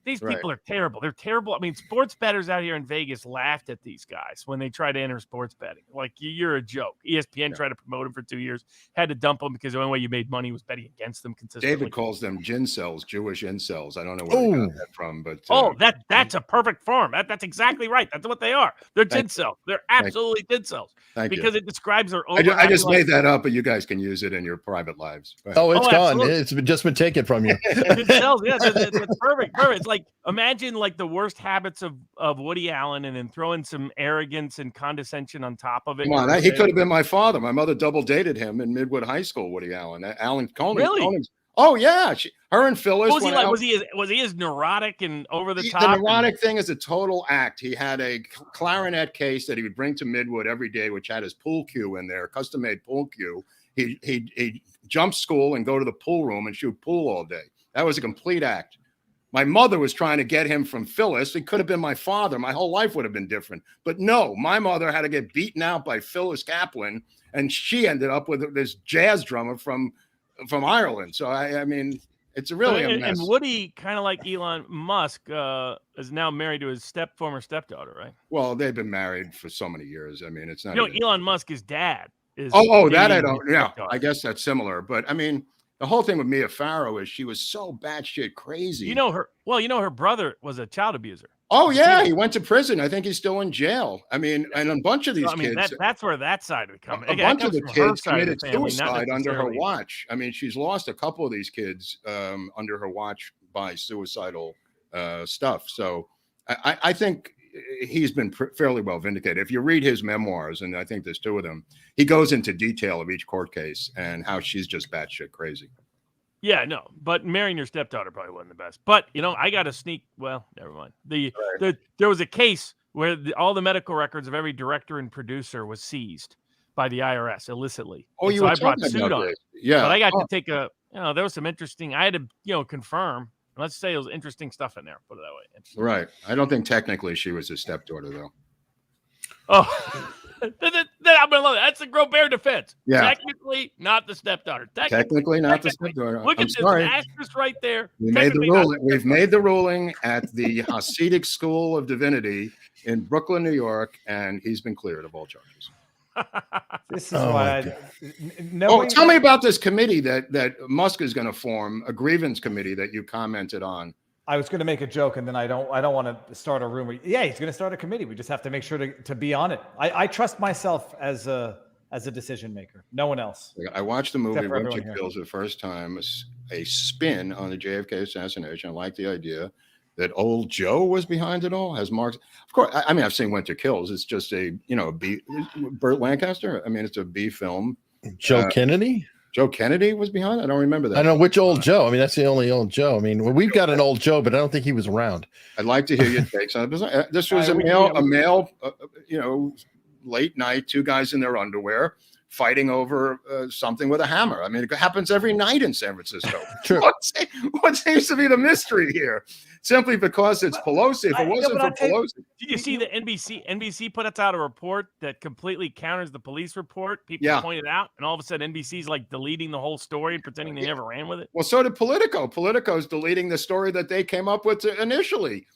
These people are terrible. They're terrible. I mean, sports bettors out here in Vegas laughed at these guys when they tried to enter sports betting. Like, you're a joke. ESPN tried to promote them for 2 years, had to dump them because the only way you made money was betting against them consistently. David calls them gincels, Jewish incels. I don't know where he got that from, but that's a perfect form. That's exactly right. That's what they are. They're gincels. They're absolutely gincels because it describes their own. I just made that up, but you guys can use it in your private lives. Oh, it's gone. Absolutely. It's just been taken from you. Gincels, yeah, that's perfect. It's like, imagine like the worst habits of Woody Allen and then throwing some arrogance and condescension on top of it. Come on, he could have been my father. My mother double dated him in Midwood High School. Woody Allen, Alan Conan. Really? Oh yeah, her and Phyllis. What was he like? Was he as neurotic and over the top? The neurotic thing is a total act. He had a clarinet case that he would bring to Midwood every day, which had his pool cue in there, custom made pool cue. He'd jump school and go to the pool room and shoot pool all day. That was a complete act. My mother was trying to get him from Phyllis. He could have been my father. My whole life would have been different. But no, my mother had to get beaten out by Phyllis Kaplan, and she ended up with this jazz drummer from Ireland. So I mean, it's really a mess. And Woody, kind of like Elon Musk, is now married to his former stepdaughter, right? Well, they've been married for so many years. I mean, it's not. Elon Musk's dad is. Oh, that I don't. Yeah, I guess that's similar. But I mean, the whole thing with Mia Farrow is she was so batshit crazy. You know her. Well, her brother was a child abuser. Oh yeah, he went to prison. I think he's still in jail. I mean, and a bunch of these kids. That's where that side of it comes. A bunch of the kids committed suicide under her watch. I mean, she's lost a couple of these kids under her watch by suicidal stuff. So I think he's been fairly well vindicated. If you read his memoirs, and I think there's 2 of them, he goes into detail of each court case and how she's just batshit crazy. Yeah, no, but marrying your stepdaughter probably wasn't the best. But, I got to sneak. Well, never mind. There was a case where all the medical records of every director and producer was seized by the IRS illicitly. Oh, so I brought suit on it. Yeah. But I got to take there was some interesting, I had to, confirm. Let's say it was interesting stuff in there. Put it that way. Right. I don't think technically she was his stepdaughter, though. Oh, I'm gonna love it. That's the Groubert defense. Yeah. Technically, not the stepdaughter. Technically not the stepdaughter. Look at this asterisk right there. We made the ruling. We've made the ruling at the Hasidic School of Divinity in Brooklyn, New York, and he's been cleared of all charges. This is why. Tell me about this committee that Musk is going to form, a grievance committee that you commented on. I was going to make a joke, and then I don't want to start a rumor. Yeah, he's going to start a committee. We just have to make sure to be on it. I trust myself as a decision maker. No one else. I watched the movie Winter Kills the first time. A spin on the JFK assassination. I like the idea that old Joe was behind it all. Has Mark? Of course. I mean, I've seen Winter Kills. It's just a B. Burt Lancaster. I mean, it's a B film. Joe Kennedy. Joe Kennedy was behind? I don't remember that. I don't know which old Joe. I mean, that's the only old Joe. I mean, we've got an old Joe, but I don't think he was around. I'd like to hear your takes on it. This was a male, late night, 2 guys in their underwear fighting over something with a hammer. I mean, it happens every night in San Francisco. True. What seems to be the mystery here? Simply because it's Pelosi. If it wasn't for Pelosi. Did you see the NBC put out a report that completely counters the police report? People pointed out, and all of a sudden NBC's like deleting the whole story and pretending they never ran with it. Well, so did Politico. Politico's deleting the story that they came up with initially.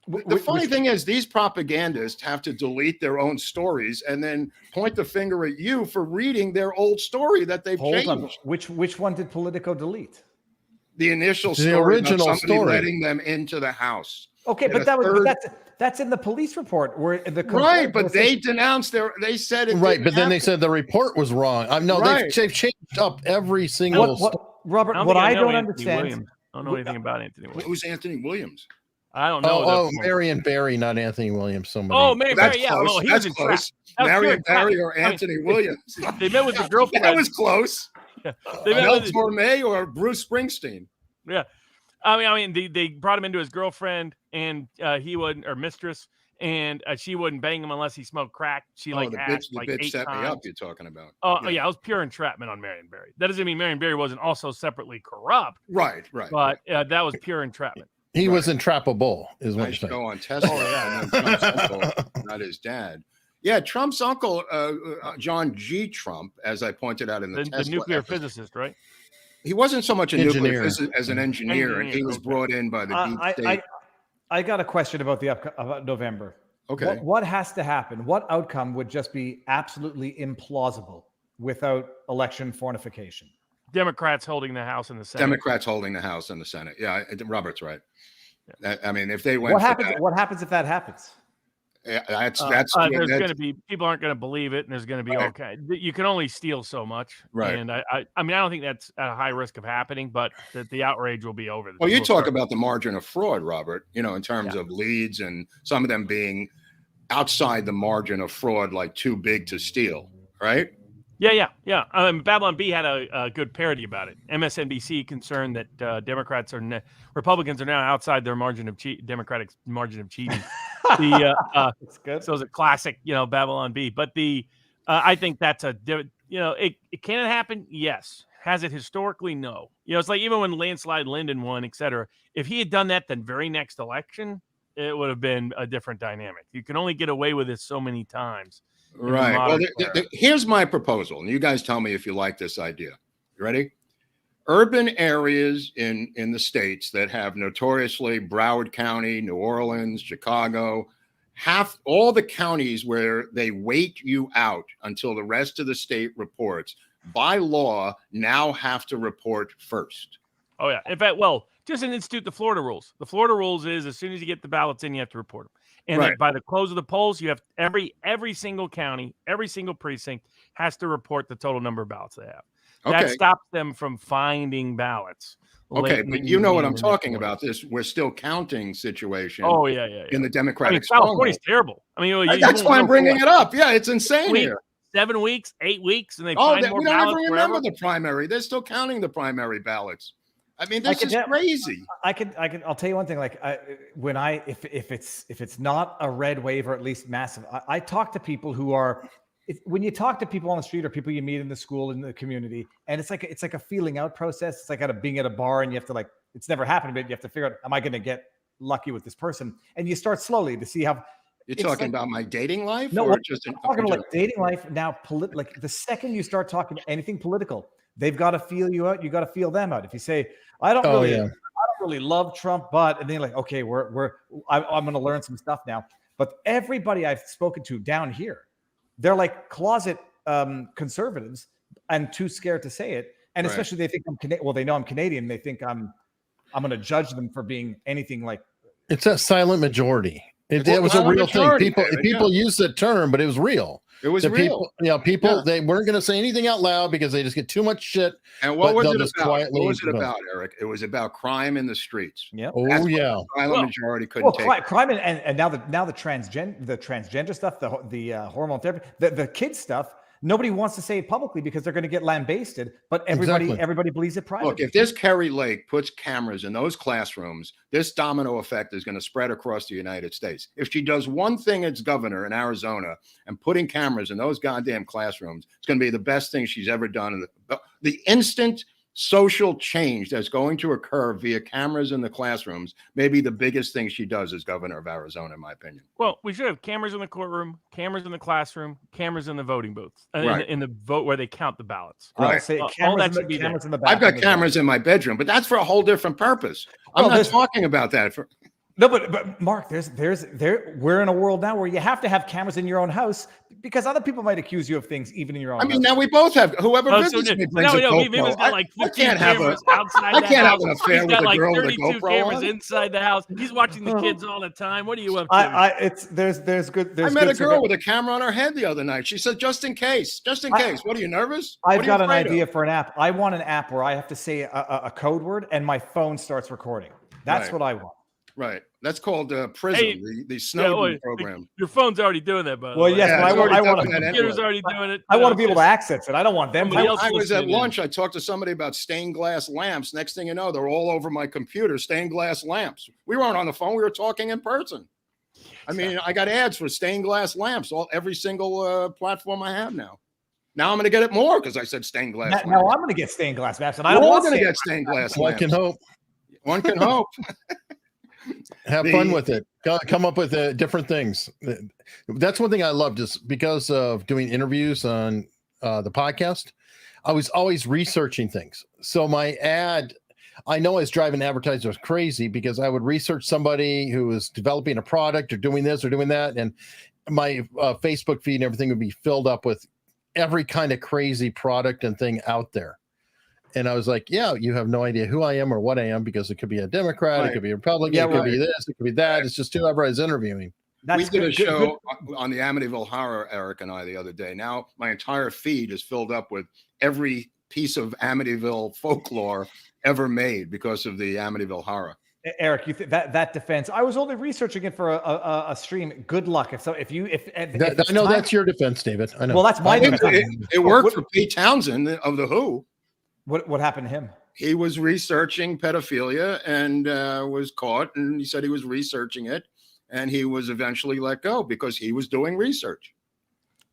The funny thing is, these propagandists have to delete their own stories and then point the finger at you for reading their old story that they've changed. Which one did Politico delete? The initial story, the original story, letting them into the house. Okay, but that's in the police report where the right, but they denounced they said it right, but then they said the report was wrong. They've changed up every single. Robert, what I don't understand. I don't know anything about Anthony Williams. Who's Anthony Williams? I don't know. Oh, Marion Barry, not Anthony Williams. Somebody. Oh, Marion Barry. Yeah, well, he was close. Marion Barry or Anthony Williams. They met with the girlfriend. That was close. Yeah. Mel Torme or Bruce Springsteen. Yeah. I mean, they brought him into his girlfriend, and he wouldn't, or mistress, and she wouldn't bang him unless he smoked crack. She asked the like bitch 8 set times. me up. You're talking about? Yeah, it was pure entrapment on Marion Barry. That doesn't mean Marion Barry wasn't also separately corrupt. Right. But that was pure entrapment. He was entrapable, is what you're saying. Go on Tesla. And then Trump's uncle, not his dad. Yeah, Trump's uncle, John G. Trump, as I pointed out in the Tesla nuclear episode, physicist, right? He wasn't so much a nuclear physicist as an engineer, and he was okay. brought in by the deep state. I got a question about about November. Okay. What has to happen? What outcome would just be absolutely implausible without election fornication? Democrats holding the House and the Senate. Democrats holding the House and the Senate. Yeah, Robert's right. Yeah. I mean, if they went, what happens if that happens? Yeah, that's there's going to be people aren't going to believe it, and there's going to be okay. You can only steal so much, right? And I mean, I don't think that's at a high risk of happening, but the outrage will be over. Well, you talk about the margin of fraud, Robert. You know, in terms of leads and some of them being outside the margin of fraud, like too big to steal, right? Yeah. Babylon Bee had a good parody about it. MSNBC concerned that Republicans are now outside their Democratic margin of cheating. It's good. So it's a classic, Babylon Bee. But I think that's it can it happen? Yes. Has it historically? No. It's like even when landslide Lyndon won, et cetera. If he had done that the very next election, it would have been a different dynamic. You can only get away with it so many times. Right. Well, here's my proposal, and you guys tell me if you like this idea. You ready? Urban areas in the states that have notoriously Broward County, New Orleans, Chicago, all the counties where they wait you out until the rest of the state reports, by law, now have to report first. Oh, yeah. In fact, just institute the Florida rules. The Florida rules is as soon as you get the ballots in, you have to report them. And then by the close of the polls, you have every single county, every single precinct has to report the total number of ballots they have. Okay. That stops them from finding ballots. Okay, but you know what I'm talking about. We're still counting situation. Oh, yeah. In the Democratic California's terrible. I mean, that's why I'm bringing it up. Yeah, it's insane here. 7 weeks, 8 weeks, and they find more ballots. We don't even remember the primary. They're still counting the primary ballots. I mean, this is crazy. I'll tell you one thing. Like if it's not a red wave or at least massive, I talk to people who are. When you talk to people on the street or people you meet in the school in the community, and it's like a feeling out process. It's like being at a bar, and you have to it's never happened, but you have to figure out, am I going to get lucky with this person? And you start slowly to see how. You're talking about my dating life, no, or just I'm talking about dating life now. Like the second you start talking anything political, they've got to feel you out. You got to feel them out. If you say, I don't really love Trump, but, and then you're like, okay, I'm going to learn some stuff now. But everybody I've spoken to down here, they're like closet conservatives and too scared to say it. And especially they think I'm Canadian. Well, they know I'm Canadian. They think I'm going to judge them for being anything like. It's a silent majority. It was a real thing. People use that term, but it was real. It was real. People they weren't going to say anything out loud because they just get too much shit. And what was it about? What was it about, Eric? It was about crime in the streets. Yeah. The silent majority couldn't take crime and now the transgender stuff, the hormone therapy, the kids stuff. Nobody wants to say it publicly because they're going to get lambasted, but everybody believes it privately. Look, if this Kerry Lake puts cameras in those classrooms, this domino effect is going to spread across the United States. If she does one thing as governor in Arizona and putting cameras in those goddamn classrooms, it's going to be the best thing she's ever done. The instant social change that's going to occur via cameras in the classrooms may be the biggest thing she does as governor of Arizona, in my opinion. Well, we should have cameras in the courtroom, cameras in the classroom, cameras in the voting booths, in the vote where they count the ballots. Right. Cameras in the back. I've got cameras in my bedroom, but that's for a whole different purpose. I'm not talking about that. No, but Mark, we're in a world now where you have to have cameras in your own house because other people might accuse you of things even in your own house. I mean, now we both have. Whoever visits me brings a GoPro. Viva's got like 15 cameras outside I can't have an affair with a girl with a 32 GoPro cameras on. Inside the house. He's watching the kids all the time. What are you up to? I met a girl with a camera on her head the other night. She said, just in case. Just in case. What are you, nervous? I've got an idea for an app. I want an app where I have to say a code word and my phone starts recording. That's what I want. Right. That's called PRISM, Hey, the Snowden program. Your phone's already doing that, by the Well, way. yes, but I want the computer's already doing it. I want to be able to access it. I don't want them. I was at lunch. I talked to somebody about stained glass lamps. Next thing you know, they're all over my computer. Stained glass lamps. We weren't on the phone. We were talking in person. I mean, I got ads for stained glass lamps every single platform I have now. Now I'm going to get it more because I said stained glass. Now I'm going to get stained glass lamps, and I don't want to get stained glass lamps. One can hope. One can hope. Have fun with it. Come up with different things. That's one thing I love, just because of doing interviews on the podcast. I was always researching things. So my ad, I know I was driving advertisers crazy because I would research somebody who was developing a product or doing this or doing that. And my Facebook feed and everything would be filled up with every kind of crazy product and thing out there. And I was like, yeah, you have no idea who I am or what I am, because it could be a Democrat, it could be a Republican, it could be this, it could be that. It's just whoever I was interviewing. We did a show on the Amityville Horror, Eric and I, the other day. Now my entire feed is filled up with every piece of Amityville folklore ever made because of the Amityville Horror. Eric, you that defense? I was only researching it for a stream. Good luck. If I know that's your defense, David. I know. Well, that's my defense. It worked for Pete Townsend of the Who. What happened to him? He was researching pedophilia and was caught, and he said he was researching it, and he was eventually let go because he was doing research.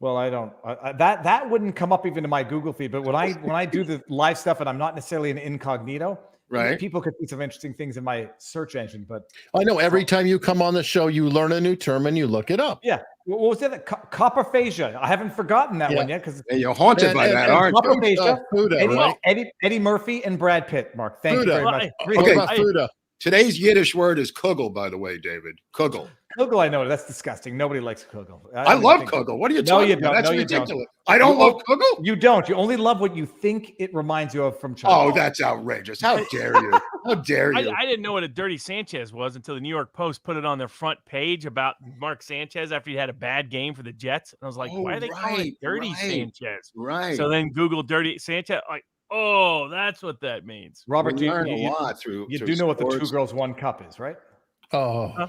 Well, I don't. That wouldn't come up even in my Google feed. But when I do the live stuff and I'm not necessarily an incognito, right? People could see some interesting things in my search engine. But I know every time you come on the show, you learn a new term and you look it up. Yeah. What was that? Copperphasia. I haven't forgotten that one yet because you're haunted by that, aren't you? Copperphasia. Eddie Murphy and Brad Pitt. Mark, thank you very much. Okay. Today's Yiddish word is kugel, by the way, David. Kugel. Kugel, I know. That's disgusting. Nobody likes kugel. I love kugel. What are you talking about? That's ridiculous. I don't love kugel? You don't. You only love what you think it reminds you of from childhood. Oh, that's outrageous. How dare you? How dare you? I didn't know what a dirty Sanchez was until the New York Post put it on their front page about Mark Sanchez after he had a bad game for the Jets. And I was like, why are they calling it Dirty Sanchez? Right. So then Google Dirty Sanchez. Like, oh, that's what that means. Robert, you learn a lot through do know what the 2 girls 1 cup is, right? Oh.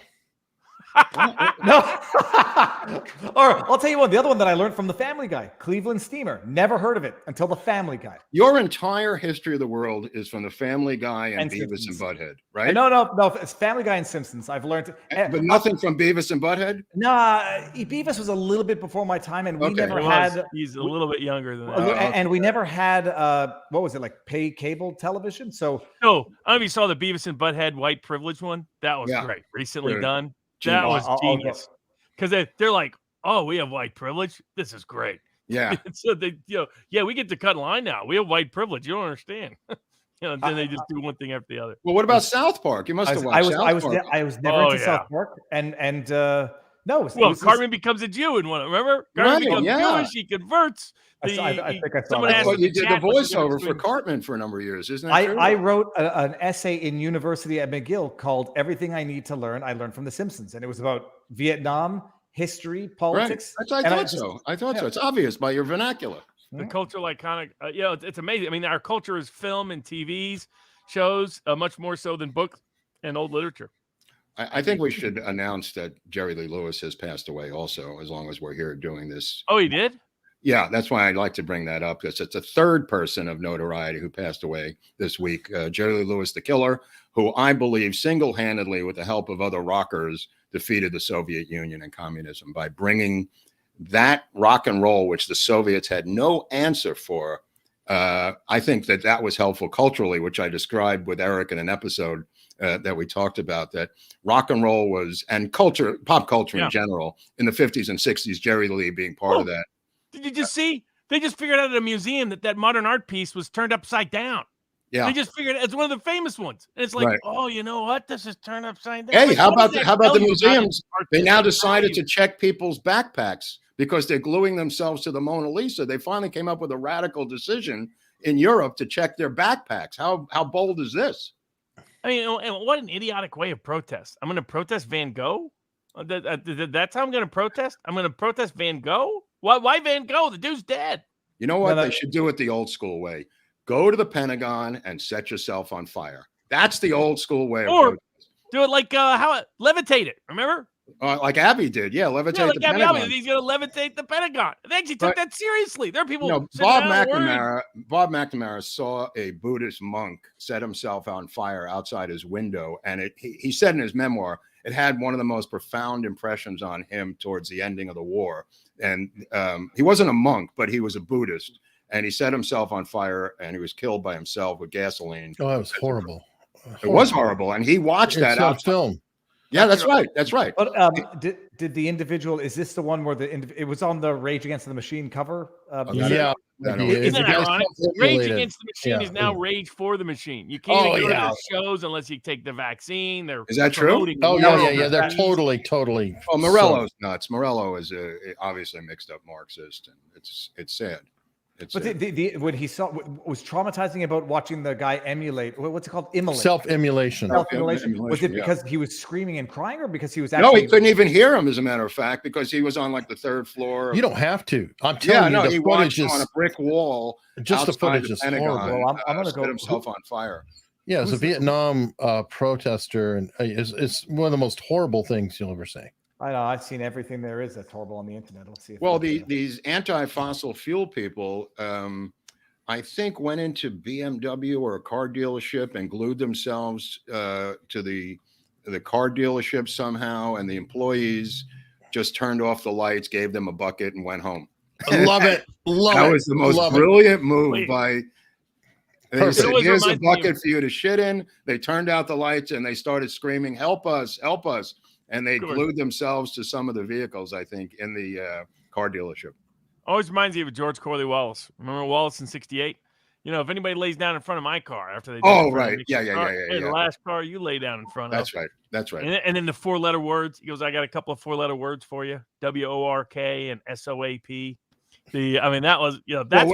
No. Or I'll tell you what, the other one that I learned from the Family Guy, Cleveland Steamer. Never heard of it until the Family Guy. Your entire history of the world is from the Family Guy and Beavis and Butthead, right? No. It's Family Guy and Simpsons. I've learned but nothing from Beavis and Butthead? Nah, Beavis was a little bit before my time, and we never had. He's a little bit younger than that. And we never had what was it, like pay cable television? So I don't know if you saw the Beavis and Butthead white privilege one. That was great. Recently done. That was genius. Because they're like, oh, we have white privilege. This is great. Yeah. So they, we get to cut in line now. We have white privilege. You don't understand. Then they just do one thing after the other. Well, what about South Park? You must have watched South Park. I was never into South Park, and no. Cartman becomes a Jew in one. Remember, Cartman becomes Jewish. He converts. I think I saw that. Well, you did the voiceover for Cartman for a number of years, isn't that true? I wrote an essay in university at McGill called "Everything I Need to Learn I Learned from The Simpsons," and it was about Vietnam, history, politics. Right. I thought so. It's obvious by your vernacular. The cultural iconic. It's amazing. I mean, our culture is film and TVs, shows, much more so than books and old literature. I think we should announce that Jerry Lee Lewis has passed away also, as long as we're here doing this. Oh, he did? Yeah, that's why I'd like to bring that up, because it's a third person of notoriety who passed away this week. Jerry Lee Lewis, the killer, who I believe single-handedly, with the help of other rockers, defeated the Soviet Union and communism by bringing that rock and roll, which the Soviets had no answer for. I think that was helpful culturally, which I described with Eric in an episode that we talked about, that rock and roll was, and culture, pop culture in general, in the 50s and 60s, Jerry Lee being part of that. Did you just see? They just figured out at a museum that modern art piece was turned upside down. Yeah. They just figured it's one of the famous ones. And it's like, oh, you know what? This is turned upside down. Hey, how about the museums? They now decided to check people's backpacks because they're gluing themselves to the Mona Lisa. They finally came up with a radical decision in Europe to check their backpacks. How bold is this? I mean, what an idiotic way of protest. I'm going to protest Van Gogh. That's how I'm going to protest. I'm going to protest Van Gogh. Why Van Gogh? The dude's dead. You know what? They should do it the old school way. Go to the Pentagon and set yourself on fire. That's the old school way. Do it like how levitate it. Remember? Like Abby did, levitate the Pentagon. He's going to levitate the Pentagon. They actually took that seriously. There are people. Bob McNamara saw a Buddhist monk set himself on fire outside his window, and he said in his memoir it had one of the most profound impressions on him towards the ending of the war. And he wasn't a monk, but he was a Buddhist, and he set himself on fire, and he was killed by himself with gasoline. Oh, that was horrible. It was horrible, and he watched that on film. Yeah, that's right. That's right. But did the individual? Is this the one where it was on the Rage Against the Machine cover? Isn't that ironic? Rage Against the Machine is now Rage for the Machine. You can't even go to their shows unless you take the vaccine. Is that true? Oh yeah. They're totally. Oh, Morello's nuts. Morello is obviously mixed up Marxist, and it's sad. But when he saw what was traumatizing about watching the guy emulate, what's it called? Self-immolation. Was it because he was screaming and crying, or because he was actually? No, he couldn't even hear him. As a matter of fact, because he was on like the third floor. You don't have to. I'm telling you, he watched on a brick wall. Just the footage is horrible. Well, I'm going to set himself on fire. Yeah, as a Vietnam protester, and it's one of the most horrible things you'll ever see. I know. I've seen everything there is that's horrible on the internet. Let's see. These anti-fossil fuel people, I think, went into BMW or a car dealership and glued themselves to the car dealership somehow, and the employees just turned off the lights, gave them a bucket, and went home. I love it. That was the most brilliant move by. They said, "Here's a bucket for you to shit in." They turned out the lights and they started screaming, "Help us! Help us!" And they glued themselves to some of the vehicles, I think, in the car dealership. Always reminds me of George Corley Wallace. Remember Wallace in '68? You know, if anybody lays down in front of my car after they right. Yeah. The last car you lay down in front of. That's right. And then the 4-letter words. He goes, I got a couple of 4-letter words for you. WORK and SOAP. That was, that's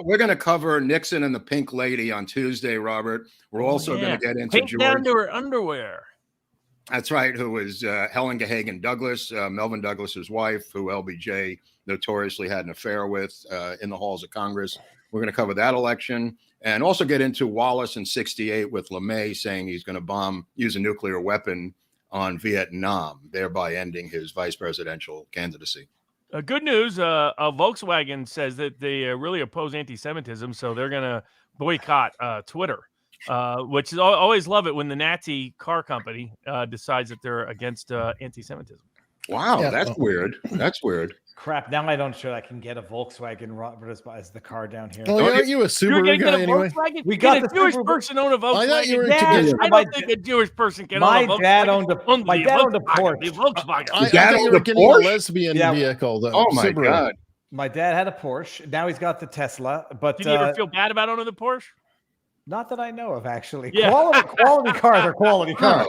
we're gonna cover Nixon and the Pink Lady on Tuesday, Robert. We're also gonna get into Pink George down to her underwear. That's right. Who was Helen Gahagan Douglas, Melvin Douglas's wife, who LBJ notoriously had an affair with in the halls of Congress. We're going to cover that election and also get into Wallace in '68 with LeMay saying he's going to use a nuclear weapon on Vietnam, thereby ending his vice presidential candidacy. Good news. Volkswagen says that they really oppose anti-Semitism, so they're going to boycott Twitter. Which is always love it when the Nazi car company decides that they're against anti-Semitism. Wow, that's weird. That's weird. Crap! Now I don't sure I can get a Volkswagen, Robert, as the car down here. Oh, aren't you a Subaru guy anyway? We got a Jewish person own a Volkswagen. I thought you were I don't think a Jewish person can own a Volkswagen. My dad owned a Porsche. I thought you were getting a lesbian vehicle. Oh my God! My dad had a Porsche. Now he's got the Tesla. But did you ever feel bad about owning the Porsche? Not that I know of, actually. Yeah. Quality cars are quality cars.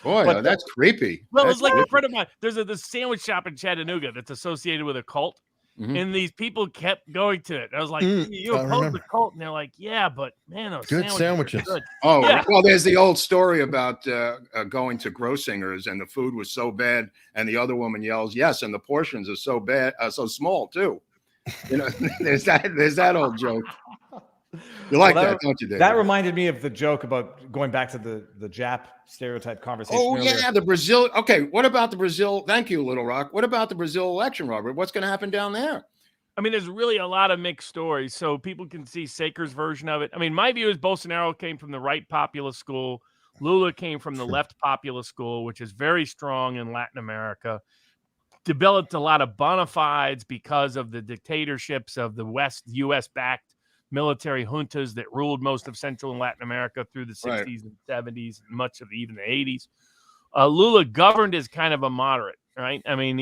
Boy, that's creepy. Well, it's like a friend of mine. There's a sandwich shop in Chattanooga that's associated with a cult. Mm-hmm. And these people kept going to it. I was like, you oppose the cult? And they're like, yeah, but man, those good sandwiches. Good. Oh, yeah. Well, there's the old story about going to Grossinger's and the food was so bad. And the other woman yells, yes, and the portions are so bad, so small too. You know, there's that old joke. You like that, don't you, David? That reminded me of the joke about going back to the Jap stereotype conversation. Oh, earlier. yeah, the Brazil. Okay, what about the Brazil? Thank you, Little Rock. What about the Brazil election, Robert? What's going to happen down there? I mean, there's really a lot of mixed stories, so people can see Saker's version of it. I mean, my view is Bolsonaro came from the right populist school. Lula came from the left populist school, which is very strong in Latin America. Developed a lot of bona fides because of the dictatorships of the West, U.S.-backed military juntas that ruled most of Central and Latin America through the 60s and 70s, and much of even the 80s. Lula governed as kind of a moderate, right? I mean,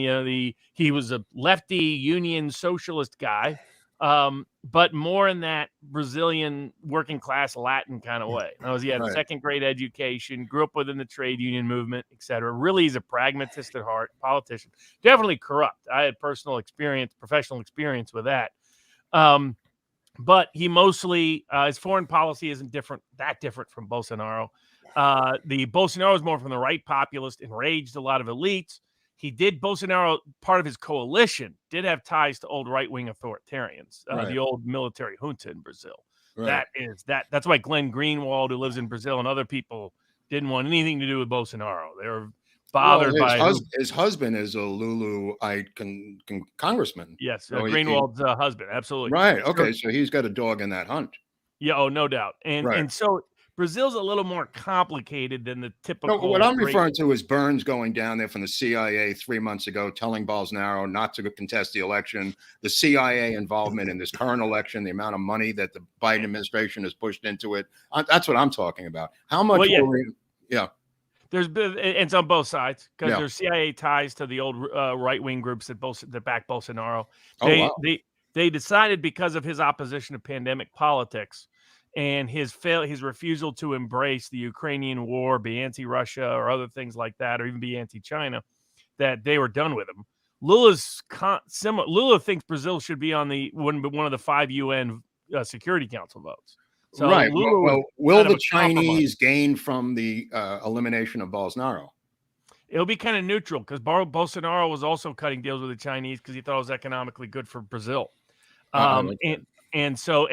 he was a lefty union socialist guy, but more in that Brazilian working class Latin kind of way. He had a second grade education, grew up within the trade union movement, etc. Really, he's a pragmatist at heart, politician. Definitely corrupt. I had professional experience with that. But he mostly, his foreign policy isn't that different from Bolsonaro. The Bolsonaro is more from the right populist, enraged a lot of elites. Bolsonaro, part of his coalition, did have ties to old right-wing authoritarians, the old military junta in Brazil. Right. That's why Glenn Greenwald, who lives in Brazil, and other people didn't want anything to do with Bolsonaro. They were bothered by his husband is a Luluite congressman. Yes, so Greenwald's husband, absolutely. Right. Okay, so he's got a dog in that hunt. Yeah. Oh, no doubt. And so Brazil's a little more complicated than the typical. No, what I'm referring to is Burns going down there from the CIA 3 months ago, telling Bolsonaro not to contest the election, the CIA involvement in this current election, the amount of money that the Biden administration has pushed into it. That's what I'm talking about. How much? There's been, it's on both sides because there's CIA ties to the old right-wing groups that back Bolsonaro. They decided because of his opposition to pandemic politics and his refusal to embrace the Ukrainian war, be anti-Russia or other things like that, or even be anti-China, that they were done with him. Lula thinks Brazil should be on one of the 5 UN Security Council votes. So right. Well, will the Chinese gain from the elimination of Bolsonaro? It'll be kind of neutral because Bolsonaro was also cutting deals with the Chinese because he thought it was economically good for Brazil. And so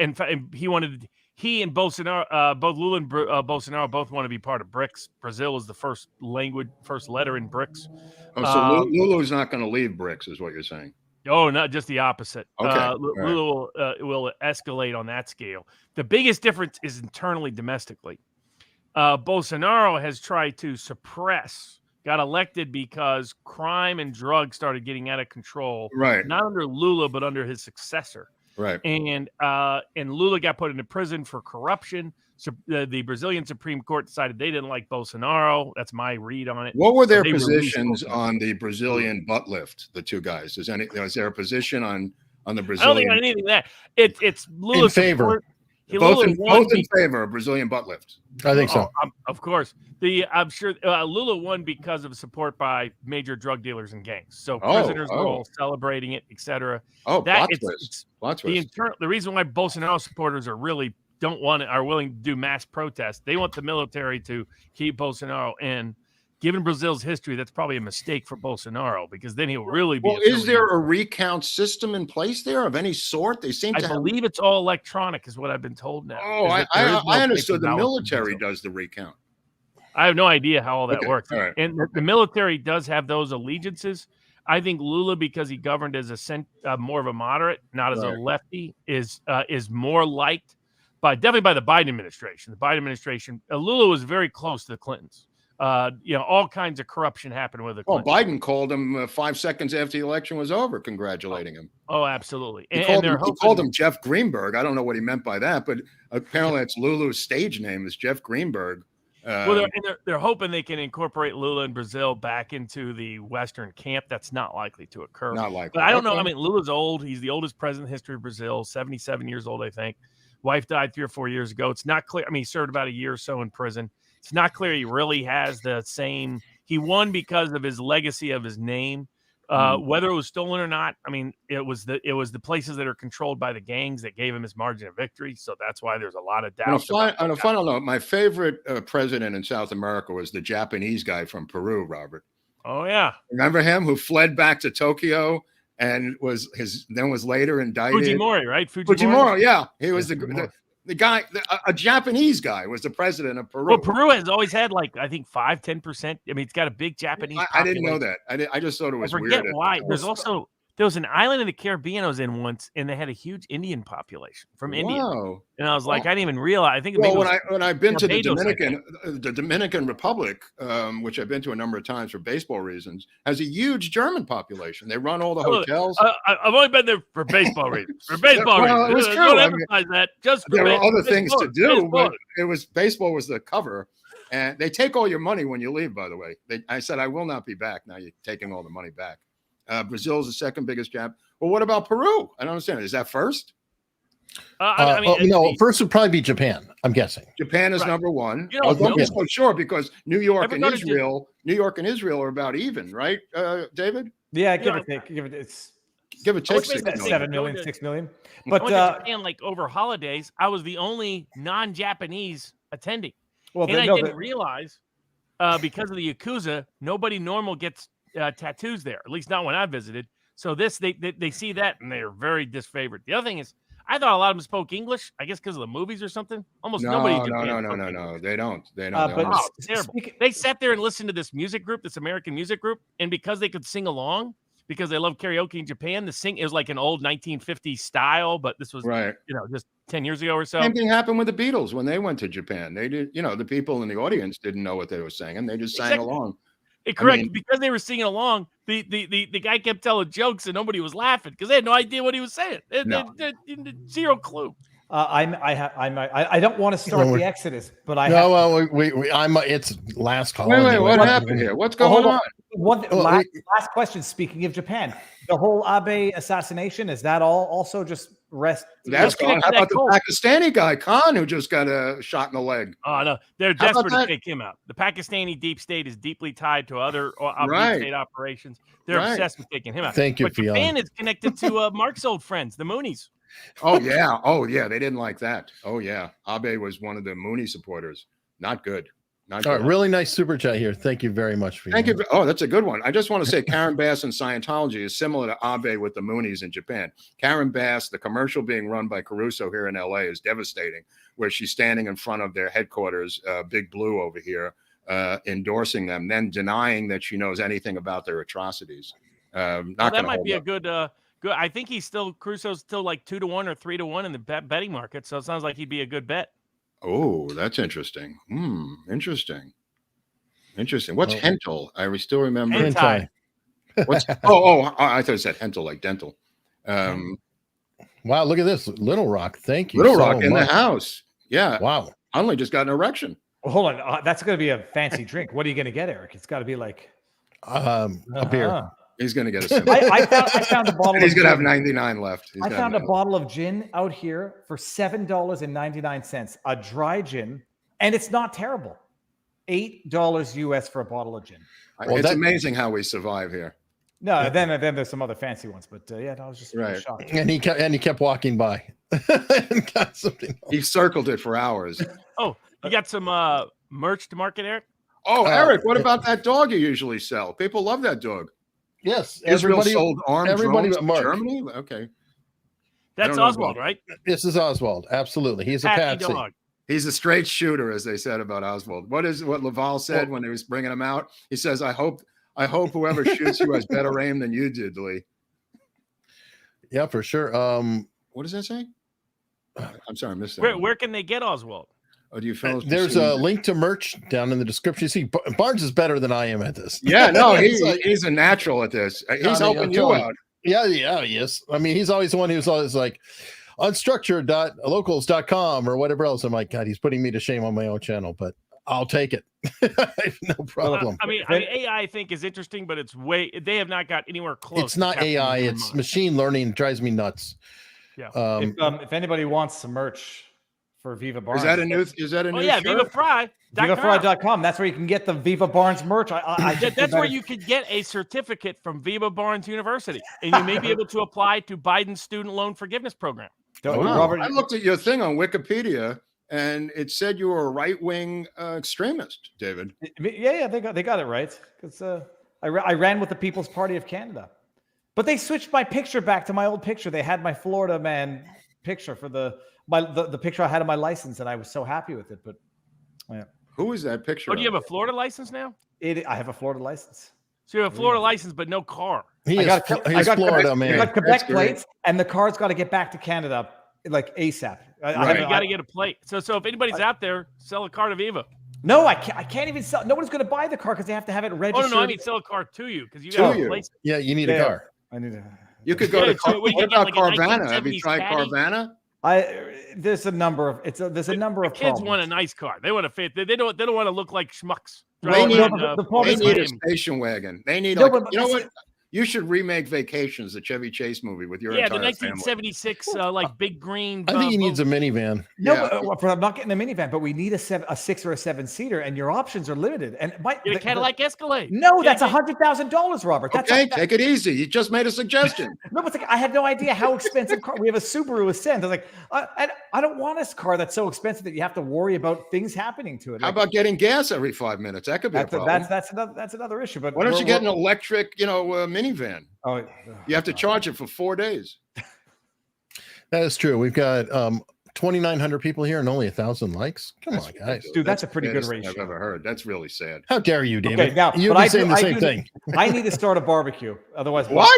he and Bolsonaro, both Lula and Bolsonaro both want to be part of BRICS. Brazil is the first letter in BRICS. Oh, so Lula's not going to leave BRICS, is what you're saying? Oh, not just the opposite. Okay. Lula will escalate on that scale. The biggest difference is internally, domestically. Bolsonaro has tried to got elected because crime and drugs started getting out of control. Right. Not under Lula, but under his successor. Right. And Lula got put into prison for corruption. So the Brazilian Supreme Court decided they didn't like Bolsonaro. That's my read on it. What were their positions on the Brazilian butt lift? The two guys. Is there a position on the Brazilian? I don't think anything that it's Lula's in favor. Both in favor of Brazilian butt lift. I think so. Of course. I'm sure Lula won because of support by major drug dealers and gangs. So prisoners were all celebrating it, etc. Oh, plot twist. The reason why Bolsonaro supporters are willing to do mass protests. They want the military to keep Bolsonaro in. Given Brazil's history, that's probably a mistake for Bolsonaro because then he'll really be. Well, is there a recount system in place there of any sort? I believe it's all electronic, is what I've been told now. Oh, I understood the military does the recount. I have no idea how all that works. All right. And the military does have those allegiances. I think Lula, because he governed as more of a moderate, not as a lefty, is more liked definitely by the Biden administration. The Biden administration, Lula was very close to the Clintons. All kinds of corruption happened with the Clintons. Well, Biden called him 5 seconds after the election was over, congratulating him. Oh, absolutely. He called him Jeff Greenberg. I don't know what he meant by that, but apparently it's Lulu's stage name is Jeff Greenberg. They're hoping they can incorporate Lula and Brazil back into the Western camp. That's not likely to occur. Not likely. But I don't know. I mean, Lula's old. He's the oldest president in the history of Brazil, 77 years old, I think. Wife died 3 or 4 years ago. It's not clear. I mean, he served about a year or so in prison. It's not clear he really has the same. He won because of his legacy of his name. Whether it was stolen or not, I mean, it was the places that are controlled by the gangs that gave him his margin of victory. So that's why there's a lot of doubt. On a final note, my favorite president in South America was the Japanese guy from Peru, Robert. Oh yeah, remember him who fled back to Tokyo and was later indicted. Fujimori, right? Fujimori, yeah, he was the guy, a Japanese guy was the president of Peru. Well, Peru has always had I think 5-10%. I mean, it's got a big Japanese. I didn't know that. I just thought it was weird. I forget why. There was an island in the Caribbean I was in once, and they had a huge Indian population from India. And I was like, I didn't even realize. I think when I've been to the Dominican Republic, which I've been to a number of times for baseball reasons, has a huge German population. They run all the hotels. I've only been there for baseball reasons. For baseball reasons, it's true. Don't emphasize that. Just there were other things to do, but baseball was the cover. And they take all your money when you leave. By the way, I said I will not be back. Now you're taking all the money back. Brazil is the second biggest jab. Well, what about Peru? I don't understand. Is that first? First would probably be Japan. I'm guessing Japan is number one. I wasn't so sure because New York and Israel are about even, right, David? Yeah, give or take. Give or take 7 million, 6 million. But Japan, over holidays, I was the only non-Japanese attending. I didn't realize because of the Yakuza, nobody normal gets tattoos there, at least not when I visited. So they see that and they're very disfavored. The other thing is, I thought a lot of them spoke English. I guess because of the movies or something. Almost nobody in Japan. No. They don't. Terrible. They sat there and listened to this music group, this American music group, and because they could sing along, because they love karaoke in Japan, it was like an old 1950s style, but this was just 10 years ago or so. Same thing happened with the Beatles when they went to Japan. They did, the people in the audience didn't know what they were singing. They just sang along. Correct. Because they were singing along, the guy kept telling jokes and nobody was laughing because they had no idea what he was saying. They zero clue. I don't want to start the Exodus, but it's last call. Wait, what happened here? What's going on? Last question. Speaking of Japan, the whole Abe assassination, is that also just rest? That's gone. How about the Pakistani guy, Khan, who just got a shot in the leg? Oh, no. They're desperate to take him out. The Pakistani deep state is deeply tied to other deep state operations. They're obsessed with taking him out. Thank you, but Japan is connected to Mark's old friends, the Moonies. Oh, yeah. They didn't like that. Oh, yeah. Abe was one of the Mooney supporters. Not good. All right, really nice super chat here. Thank you very much. Thank you. Oh, that's a good one. I just want to say Karen Bass in Scientology is similar to Abe with the Moonies in Japan. Karen Bass, the commercial being run by Caruso here in LA is devastating, where she's standing in front of their headquarters, Big Blue over here, endorsing them, then denying that she knows anything about their atrocities. That might be a good. I think Caruso's still like 2-1 or 3-1 in the betting market, so it sounds like he'd be a good bet. Oh, that's interesting. Interesting. What's Hentel? I still remember. Hentai. What's I thought it said Hentel, like dental. Wow, look at this. Little Rock. Thank you. Little Rock in the house. Yeah. Wow. I only just got an erection. Well, hold on. That's going to be a fancy drink. What are you going to get, Eric? It's got to be like a beer. He's going to get a I found a bottle. And he's going to have 99 left. I found a bottle of gin out here for $7.99, a dry gin, and it's not terrible. $8 US for a bottle of gin. It's amazing how we survive here. No, then there's some other fancy ones, but I was just shocked. And he kept walking by. And got something. He circled it for hours. Oh, you got some merch to market, Eric? Oh, Eric, what about that dog you usually sell? People love that dog. Yes, Israel sold arms. Everybody but Mark. Germany. Okay, that's Oswald, right? This is Oswald. Absolutely, he's a patsy. Dog. He's a straight shooter, as they said about Oswald. What Laval said when he was bringing him out? He says, "I hope whoever shoots you has better aim than you did, Lee." Yeah, for sure. What does that say? I'm sorry, I missed that. Where can they get Oswald? Oh, do you fellas? There's a link to merch down in the description. See, Barnes is better than I am at this. Yeah, no, he's a natural at this. He's helping you out. Yeah, yes. I mean, he's always the one who's always like unstructured.locals.com or whatever else. I'm like, God, he's putting me to shame on my own channel, but I'll take it. No problem. I mean, AI I think is interesting, but they have not got anywhere close. It's not AI, it's machine learning. It drives me nuts. Yeah. If anybody wants some merch for Viva Barnes. Is that a new yeah, shirt? Viva Frei. VivaFrei.com. That's where you can get the Viva Barnes merch. That's where you could get a certificate from Viva Barnes University, and you may be able to apply to Biden's student loan forgiveness program. Robert, I looked at your thing on Wikipedia, and it said you were a right-wing extremist, David. Yeah, they got it right. Because I ran with the People's Party of Canada, but they switched my picture back to my old picture. They had my Florida man picture for the picture I had on my license, and I was so happy with it. But yeah. Who is that picture? Oh, do you have a Florida license now? I have a Florida license. So you have a Florida license, but no car. I got Florida, man. I got Quebec plates, and the car's got to get back to Canada like ASAP. You got to get a plate. So if anybody's out there, sell a car to Viva. No, I can't even sell. Nobody's going to buy the car because they have to have it registered. Oh no, I mean sell a car to you because you got a place. Yeah, you need a car. I need a. You could go to. What about Carvana? Have you tried Carvana? There's a number of there's a number of kids problems. want a nice car. They want to fit. They don't want to look like schmucks. They need a station wagon. They need you know what? You should remake Vacations, the Chevy Chase movie, with your entire the 1976 like big green. I think he needs a minivan. No, I'm not getting a minivan, but we need a 6 or a 7-seater, and your options are limited. And a Cadillac Escalade. No, that's $100,000, Robert. That's take it easy. You just made a suggestion. No, but I had no idea how expensive car. We have a Subaru Ascent. I was like, I don't want a car that's so expensive that you have to worry about things happening to it. How about getting gas every 5 minutes? That could be a problem. That's another issue. But why don't you get an electric, minivan? Oh, you have to charge it for 4 days. That is true. We've got 2,900 people here and only 1,000 likes. Come on, guys. Dude, that's a pretty good ratio. I've ever heard. That's really sad. How dare you, David? Okay, now, you'd be saying the same thing. I need to start a barbecue. Otherwise, what?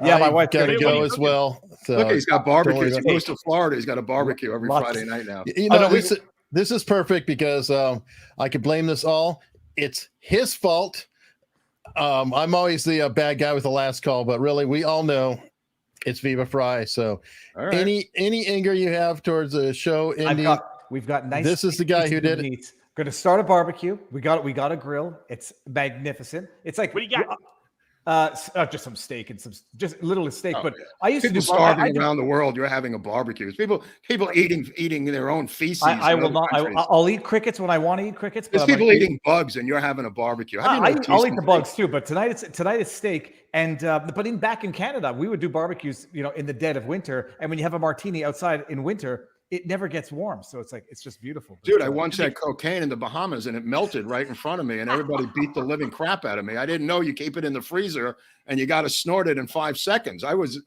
Yeah, my wife got to go as well. So look, he's got barbecues. He goes to Florida. He's got a barbecue every Friday night now. You know, this is perfect because I could blame this all. It's his fault. I'm always the bad guy with the last call, but really, we all know it's Viva Frei. So right. any anger you have towards the show, we've got nice. This is the guy who did it. Going to start a barbecue. We got a grill. It's magnificent. It's like, what do you got? Just some steak and just literally steak. But yeah. I used people to do starving around the world. You're having a barbecue. People eating their own feces. I will not. I'll eat crickets when I want to eat crickets. There's people eating bugs, and you're having a barbecue. I'll eat the bugs too. But tonight it's steak. And but back in Canada, we would do barbecues, in the dead of winter. And when you have a martini outside in winter, it never gets warm. So it's just beautiful. Dude, I once had cocaine in the Bahamas and it melted right in front of me and everybody beat the living crap out of me. I didn't know you keep it in the freezer and you got to snort it in 5 seconds. I was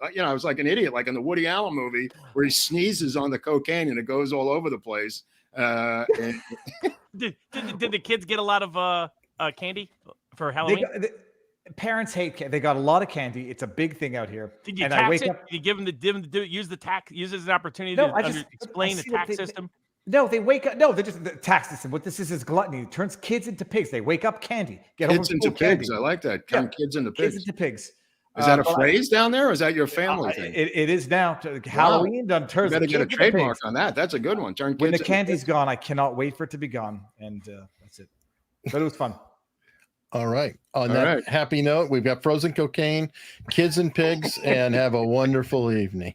like an idiot, like in the Woody Allen movie where he sneezes on the cocaine and it goes all over the place. Did the kids get a lot of candy for Halloween? Parents hate. They got a lot of candy. It's a big thing out here. Did you tax it? Did you give them use the tax? Use it as an opportunity to explain the tax system. No, they wake up. No, they're just the tax system. What this is gluttony. It turns kids into pigs. They wake up candy. Get kids into pigs. I like that. Turn kids into pigs. Kids into pigs. Is that a phrase down there, or is that your family thing? It is now. Halloween done turns. You better get a trademark on that. That's a good one. Turn kids. When the candy's gone, I cannot wait for it to be gone, and that's it. But it was fun. All right. On that happy note, we've got frozen cocaine, kids and pigs, and have a wonderful evening.